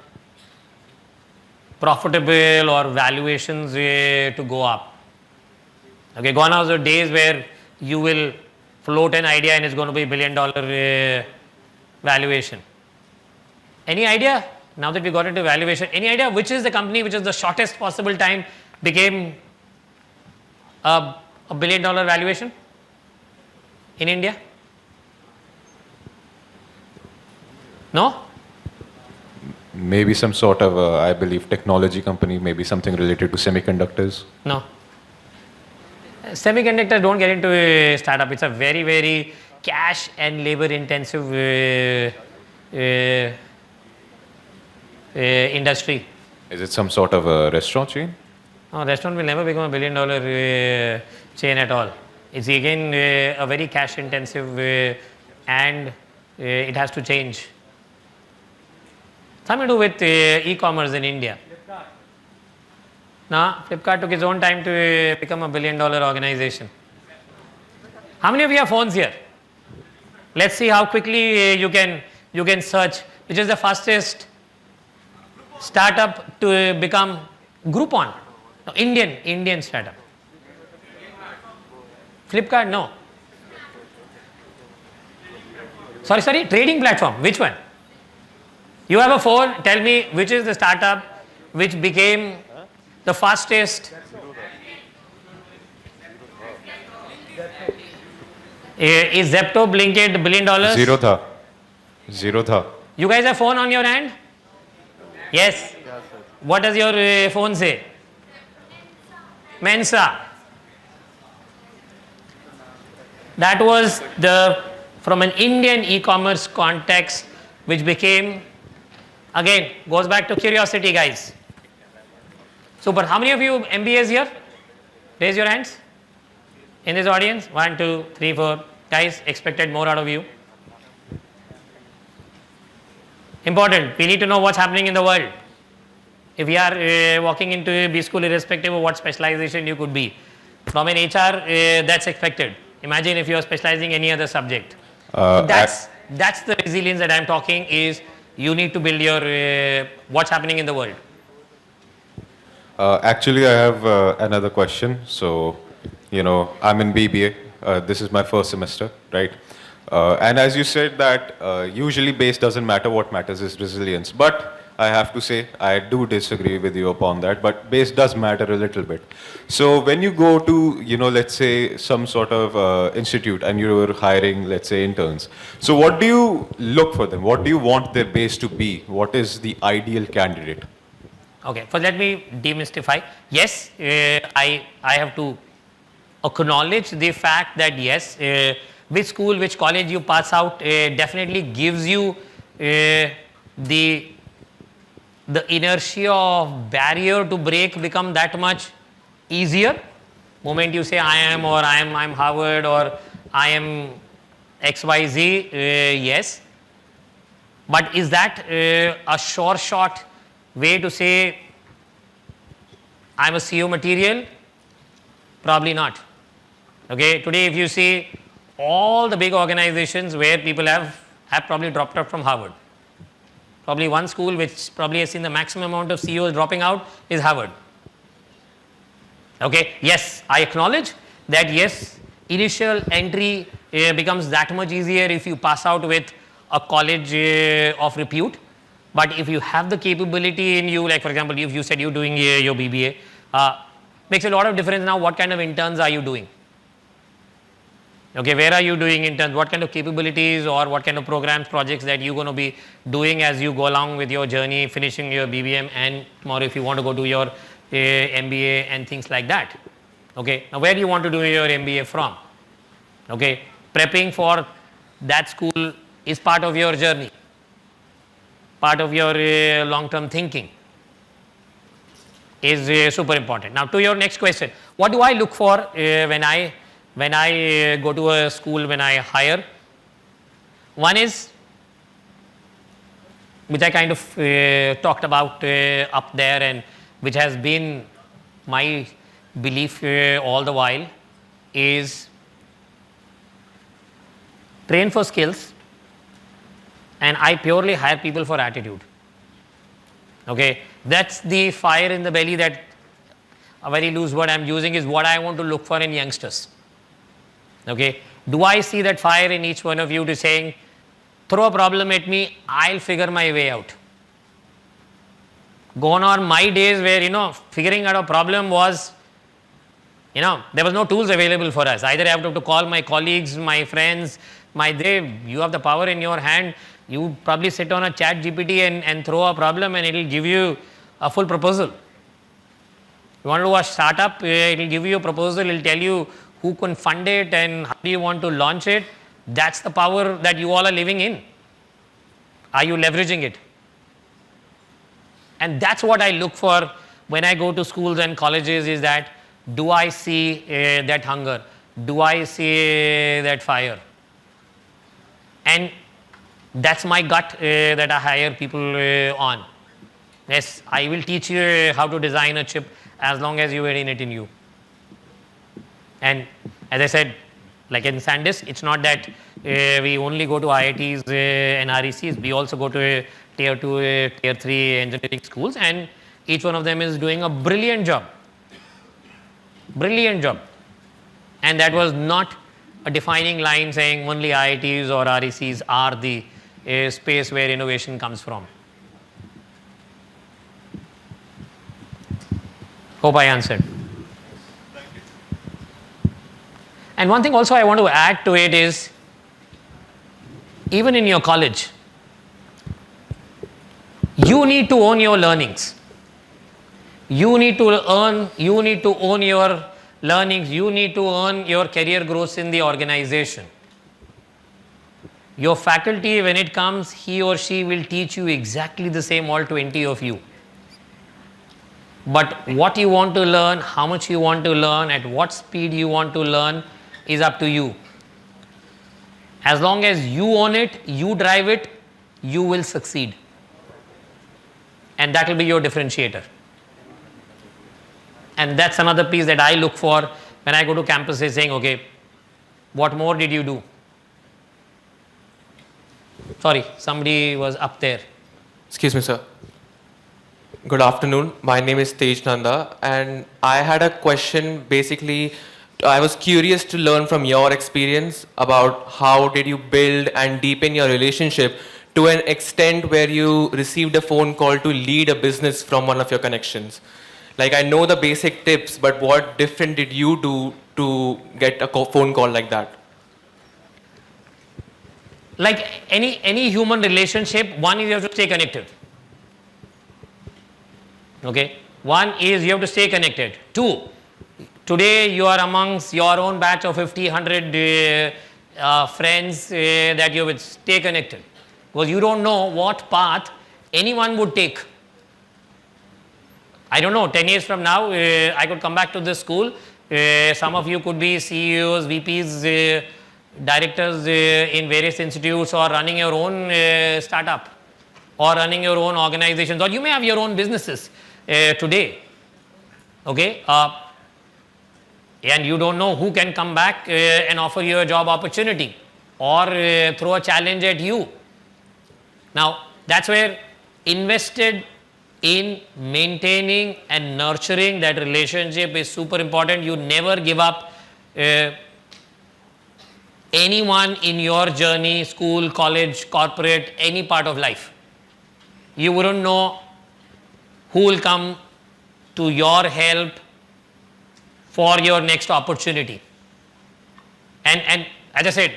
profitable or valuations to go up. Okay, gone are the days where you will float an idea and it's going to be $1 billion valuation. Any idea? Now that we got into valuation, any idea which is the company which is the shortest possible time became a $1 billion valuation in India? No? Maybe some sort of, I believe, technology company, maybe something related to semiconductors. No. Semiconductors don't get into a startup. It's a very, very cash and labor intensive industry. Is it some sort of a restaurant chain? No, restaurant will never become a $1 billion chain at all. It's again a very cash intensive and it has to change. Something to do with e-commerce in India. Now, Flipkart took its own time to become a $1 billion organization. How many of you have phones here? Let's see how quickly you can search which is the fastest startup to become Groupon. No, Indian startup. Flipkart, no. Sorry, trading platform. Which one? You have a phone, tell me which is the startup which became the fastest. Is Zepto, Blinkit $1 billion? Zero tha. You guys have phone on your hand? Yes. What does your phone say? Mensa. That was from an Indian e-commerce context, which became, again, goes back to curiosity, guys. Super. How many of you MBAs here? Raise your hands. In this audience, 1, 2, 3, 4. Guys, expected more out of you. Important. We need to know what's happening in the world. If we are walking into a B school, irrespective of what specialization you could be. From an HR, that's expected. Imagine if you are specializing any other subject. That's the resilience that I'm talking, is you need to build your what's happening in the world. Actually, I have another question. So, I'm in BBA. This is my first semester, right? And as you said that usually base doesn't matter, what matters is resilience. But I have to say, I do disagree with you upon that, but base does matter a little bit. So when you go to, let's say some sort of institute and you're hiring, let's say, interns. So what do you look for them? What do you want their base to be? What is the ideal candidate? Okay, first let me demystify. Yes, I have to acknowledge the fact that yes, which school, which college you pass out definitely gives you the inertia of barrier to break become that much easier. Moment you say I am, or I'm Harvard, or I am XYZ, yes. But is that a sure shot way to say I'm a CEO material? Probably not. Okay, today if you see all the big organizations where people have probably dropped out from Harvard. Probably one school which probably has seen the maximum amount of CEOs dropping out is Harvard. Okay, yes, I acknowledge that yes, initial entry becomes that much easier if you pass out with a college of repute. But if you have the capability in you, like for example, if you said you're doing your BBA, makes a lot of difference now what kind of interns are you doing. Okay, where are you doing interns? What kind of capabilities or what kind of programs, projects that you're going to be doing as you go along with your journey, finishing your BBM, and tomorrow if you want to go do your MBA and things like that. Okay, now where do you want to do your MBA from? Okay, prepping for that school is part of your journey, part of your long-term thinking is super important. Now to your next question, what do I look for when I go to a school, when I hire? One is, which I kind of talked about up there, and which has been my belief all the while, is train for skills, and I purely hire people for attitude. Okay, that's the fire in the belly, that a very loose word I'm using, is what I want to look for in youngsters. Okay, do I see that fire in each one of you to saying, throw a problem at me, I'll figure my way out? Gone are my days where, figuring out a problem was, there was no tools available for us. Either I have to call my colleagues, my friends, you have the power in your hand. You probably sit on a chat GPT and throw a problem, and it will give you a full proposal. You want to do a startup, it will give you a proposal, it will tell you who can fund it and how do you want to launch it. That's the power that you all are living in. Are you leveraging it? And that's what I look for when I go to schools and colleges, is that, do I see that hunger? Do I see that fire? And that's my gut that I hire people on. Yes, I will teach you how to design a chip as long as you are in it in you. And as I said, like in Sandisk, it's not that we only go to IITs and RECs. We also go to tier 2, tier 3 engineering schools, and each one of them is doing a brilliant job. Brilliant job. And that was not a defining line saying only IITs or RECs are the space where innovation comes from. Hope I answered. And one thing also I want to add to it is, even in your college, you need to own your learnings. You need to own your learnings. You need to earn your career growth in the organization. Your faculty, when it comes, he or she will teach you exactly the same, all 20 of you. But what you want to learn, how much you want to learn, at what speed you want to learn, is up to you. As long as you own it, you drive it, you will succeed. And that will be your differentiator. And that's another piece that I look for when I go to campuses, saying, okay, what more did you do? Sorry, somebody was up there. Excuse me, sir. Good afternoon. My name is Tej Nanda, and I had a question. Basically, I was curious to learn from your experience about how did you build and deepen your relationship to an extent where you received a phone call to lead a business from one of your connections. Like, I know the basic tips, but what different did you do to get a phone call like that? Like any human relationship, one is you have to stay connected. Okay, one is you have to stay connected. Two, today you are amongst your own batch of 50, 100 friends that you would stay connected, because you don't know what path anyone would take. I don't know, 10 years from now, I could come back to this school. Some of you could be CEOs, VPs, directors in various institutes, or running your own startup, or running your own organizations, or you may have your own businesses today. Okay, and you don't know who can come back and offer you a job opportunity, or throw a challenge at you. Now, that's where invested in maintaining and nurturing that relationship is super important. You never give up anyone in your journey, school, college, corporate, any part of life. You wouldn't know who will come to your help for your next opportunity. And As I said,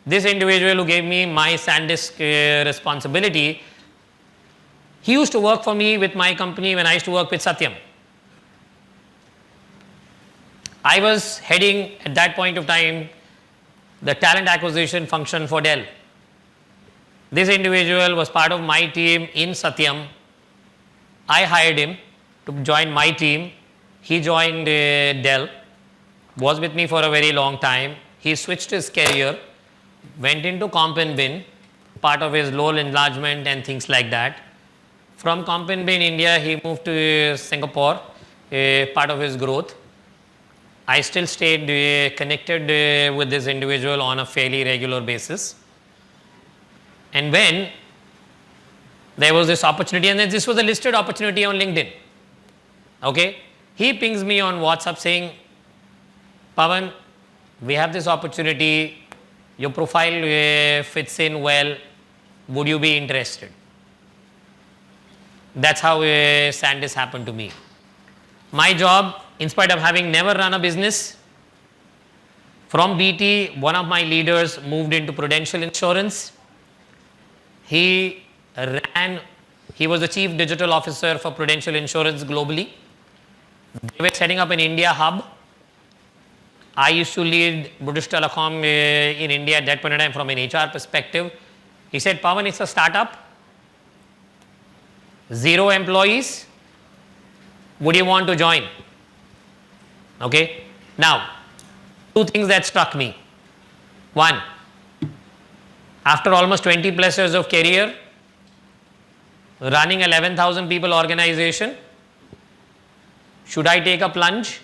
this individual who gave me my Sandisk responsibility, he used to work for me with my company when I used to work with Satyam. I was heading at that point of time the talent acquisition function for Dell. This individual was part of my team in Satyam. I hired him to join my team. He joined Dell, was with me for a very long time. He switched his career, went into Comp and Bin, part of his role enlargement and things like that. From Comp and Bin India, he moved to Singapore, part of his growth. I still stayed connected with this individual on a fairly regular basis. And when there was this opportunity, and then this was a listed opportunity on LinkedIn, okay, he pings me on WhatsApp saying, Pavan, we have this opportunity, your profile fits in well, would you be interested? That's how Sandisk happened to me. My job, in spite of having never run a business, from BT, one of my leaders moved into Prudential Insurance. He was the chief digital officer for Prudential Insurance globally. They were setting up an India hub. I used to lead British Telecom in India at that point in time from an HR perspective. He said, Pavan, it's a startup, 0 employees. Would you want to join? Okay. Now, 2 things that struck me. 1, after almost 20 plus years of career, running 11,000 people organization, should I take a plunge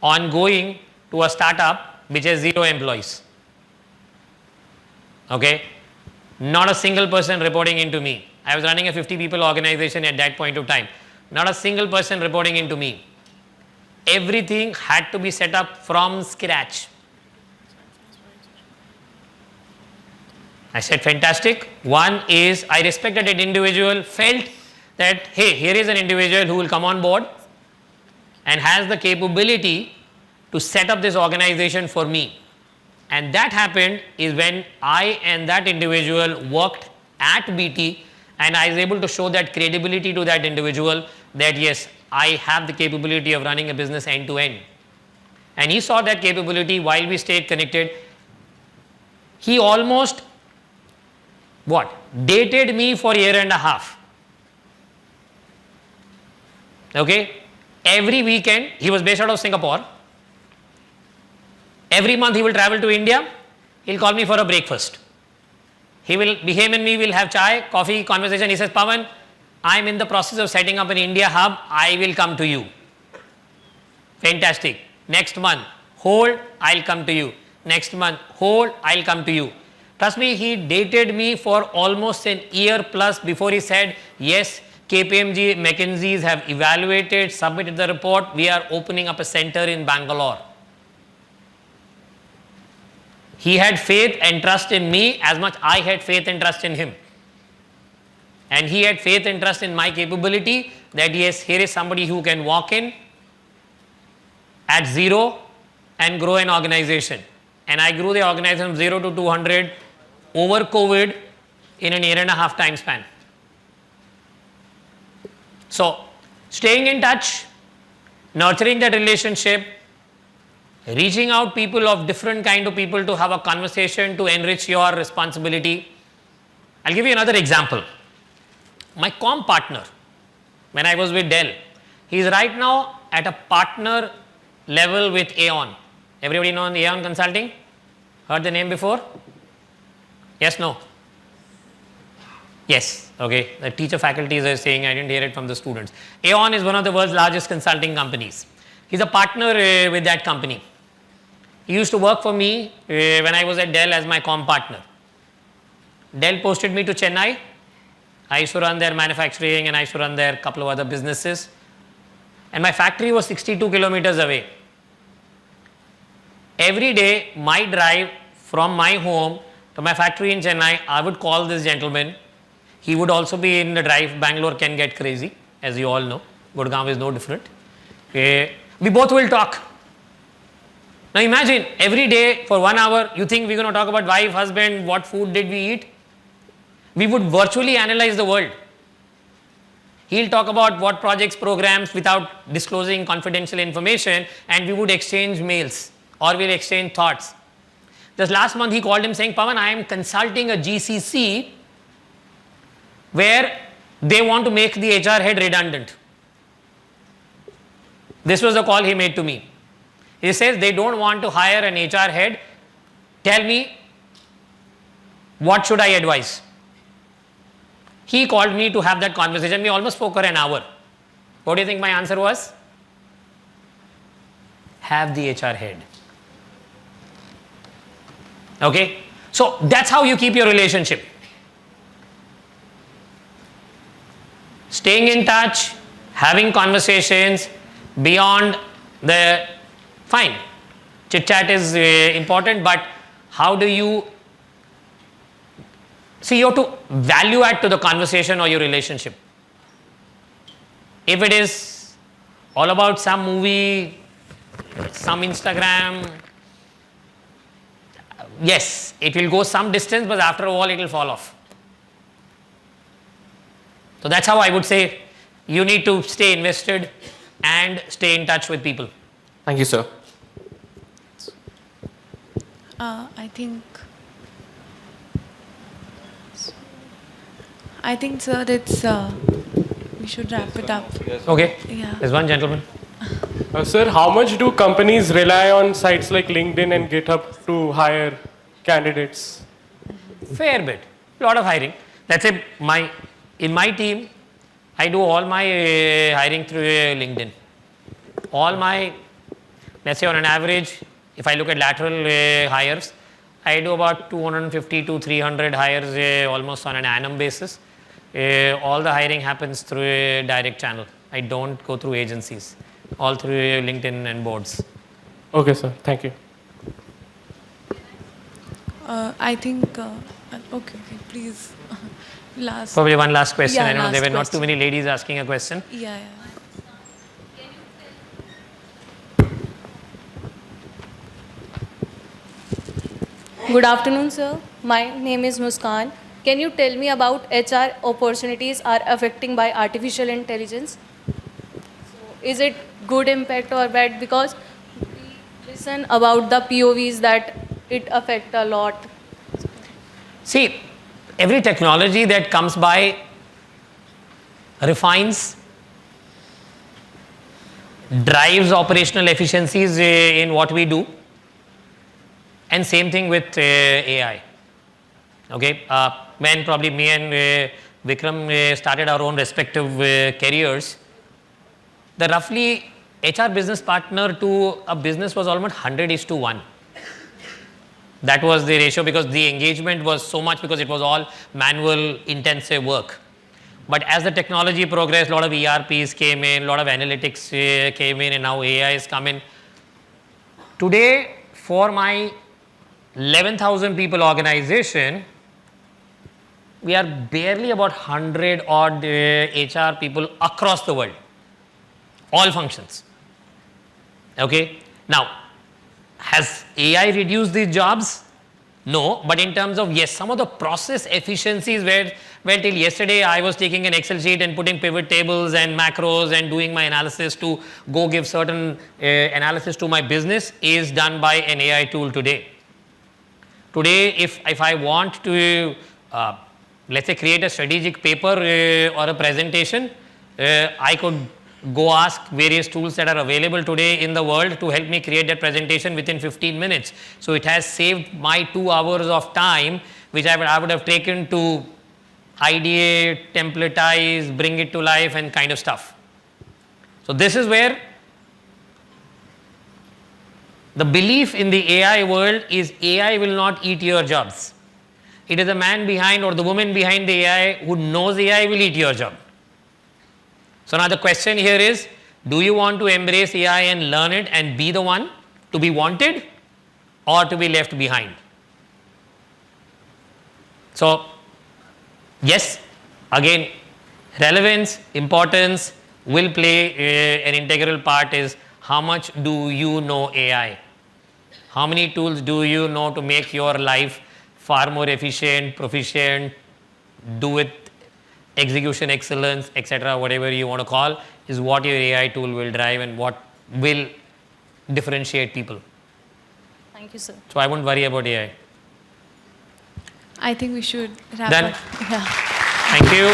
on going to a startup which has 0 employees? Okay. Not a single person reporting into me. I was running a 50 people organization at that point of time. Not a single person reporting into me. Everything had to be set up from scratch. I said, fantastic. One is I respected that individual, felt that, hey, here is an individual who will come on board and has the capability to set up this organization for me. And that happened is when I and that individual worked at BT, and I was able to show that credibility to that individual that yes, I have the capability of running a business end to end. And he saw that capability while we stayed connected. He almost dated me for a year and a half. Okay. Every weekend, he was based out of Singapore. Every month he will travel to India. He'll call me for a breakfast. Him and me will have chai, coffee, conversation. He says, Pavan, I'm in the process of setting up an India hub. I will come to you. Fantastic. Next month, hold, I'll come to you. Next month, hold, I'll come to you. Trust me, he dated me for almost an year plus before he said, yes, KPMG, McKinsey's have evaluated, submitted the report. We are opening up a center in Bangalore. He had faith and trust in me as much I had faith and trust in him. And he had faith and trust in my capability that yes, here is somebody who can walk in at 0 and grow an organization. And I grew the organization from 0 to 200 over COVID in an year and a half time span. So, staying in touch, nurturing that relationship, reaching out people of different kind of people to have a conversation to enrich your responsibility. I'll give you another example. My comp partner, when I was with Dell, he's right now at a partner level with Aon. Everybody know Aon Consulting? Heard the name before? Yes, no? Yes, okay. The teacher faculties are saying, I didn't hear it from the students. Aon is one of the world's largest consulting companies. He's a partner with that company. He used to work for me when I was at Dell as my comp partner. Dell posted me to Chennai. I used to run their manufacturing and I used to run their couple of other businesses. And my factory was 62 kilometers away. Every day, my drive from my home to my factory in Chennai, I would call this gentleman. He would also be in the drive. Bangalore can get crazy, as you all know. Gurgaon is no different. We both will talk. Now imagine every day for 1 hour, you think we're going to talk about wife, husband, what food did we eat? We would virtually analyze the world. He'll talk about what projects, programs without disclosing confidential information, and we would exchange mails or we'll exchange thoughts. Just last month he called him saying, Pavan, I am consulting a GCC where they want to make the HR head redundant. This was the call he made to me. He says they don't want to hire an HR head. Tell me, what should I advise? He called me to have that conversation. We almost spoke for an hour. What do you think my answer was? Have the HR head. Okay? So that's how you keep your relationship. Staying in touch, having conversations beyond the fine. Chit chat is important, but how do you see, you have to value add to the conversation or your relationship. If it is all about some movie, some Instagram, yes, it will go some distance, but after a while it will fall off. So that's how I would say you need to stay invested and stay in touch with people. Thank you, sir. I think, sir, it's we should wrap it up. Okay. Yeah. There's one gentleman. Sir, how much do companies rely on sites like LinkedIn and GitHub to hire candidates? Fair bit. Lot of hiring. Let's say in my team, I do all my hiring through LinkedIn. All my, let's say on an average, if I look at lateral hires, I do about 250 to 300 hires almost on an annum basis. All the hiring happens through a direct channel. I don't go through agencies. All through LinkedIn and boards. Okay, sir. Thank you. I think, okay, please. Last. Probably one last question. Yeah, I know there were last not too question. many ladies asking a question. Yeah. Good afternoon, sir. My name is Muskan. Can you tell me about HR opportunities are affecting by artificial intelligence? So is it good impact or bad? Because we listen about the POVs that it affect a lot. See, every technology that comes by refines, drives operational efficiencies in what we do, and same thing with AI. Okay, when probably me and Vikram started our own respective careers, the roughly HR business partner to a business was almost 100:1. That was the ratio because the engagement was so much because it was all manual intensive work. But as the technology progressed, a lot of ERPs came in, a lot of analytics came in, and now AI is coming. Today, for my 11,000 people organization, we are barely about 100 odd HR people across the world, all functions. Okay. Now, has AI reduced these jobs? No, but in terms of, yes, some of the process efficiencies where till yesterday I was taking an Excel sheet and putting pivot tables and macros and doing my analysis to go give certain analysis to my business is done by an AI tool today. Today, if I want to, let's say, create a strategic paper or a presentation, I could go ask various tools that are available today in the world to help me create that presentation within 15 minutes. So it has saved my 2 hours of time, which I would have taken to ideate, templatize, bring it to life and kind of stuff. So this is where the belief in the AI world is AI will not eat your jobs. It is the man behind or the woman behind the AI who knows AI will eat your job. So now the question here is, do you want to embrace AI and learn it and be the one to be wanted or to be left behind? So yes, again, relevance, importance will play an integral part is how much do you know AI? How many tools do you know to make your life far more efficient, proficient, do with execution excellence, etc., whatever you want to call, is what your AI tool will drive and what will differentiate people. Thank you, sir. So I won't worry about AI. I think we should wrap Done. up. Yeah. Thank you.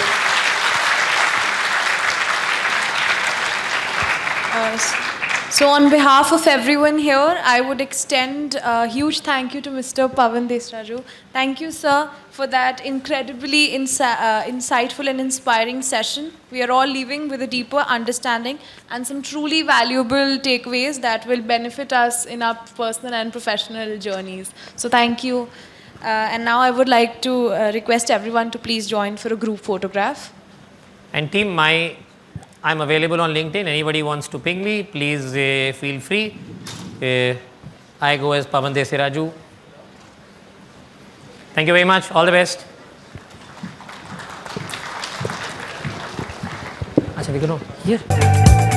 So on behalf of everyone here, I would extend a huge thank you to Mr. Pavan Desiraju. Thank you, sir, for that incredibly insightful and inspiring session. We are all leaving with a deeper understanding and some truly valuable takeaways that will benefit us in our personal and professional journeys. So thank you. And now I would like to request everyone to please join for a group photograph. And team, I'm available on LinkedIn. Anybody wants to ping me, please feel free. I go as Pavan Desiraju. Thank you very much. All the best. Acha, we go here.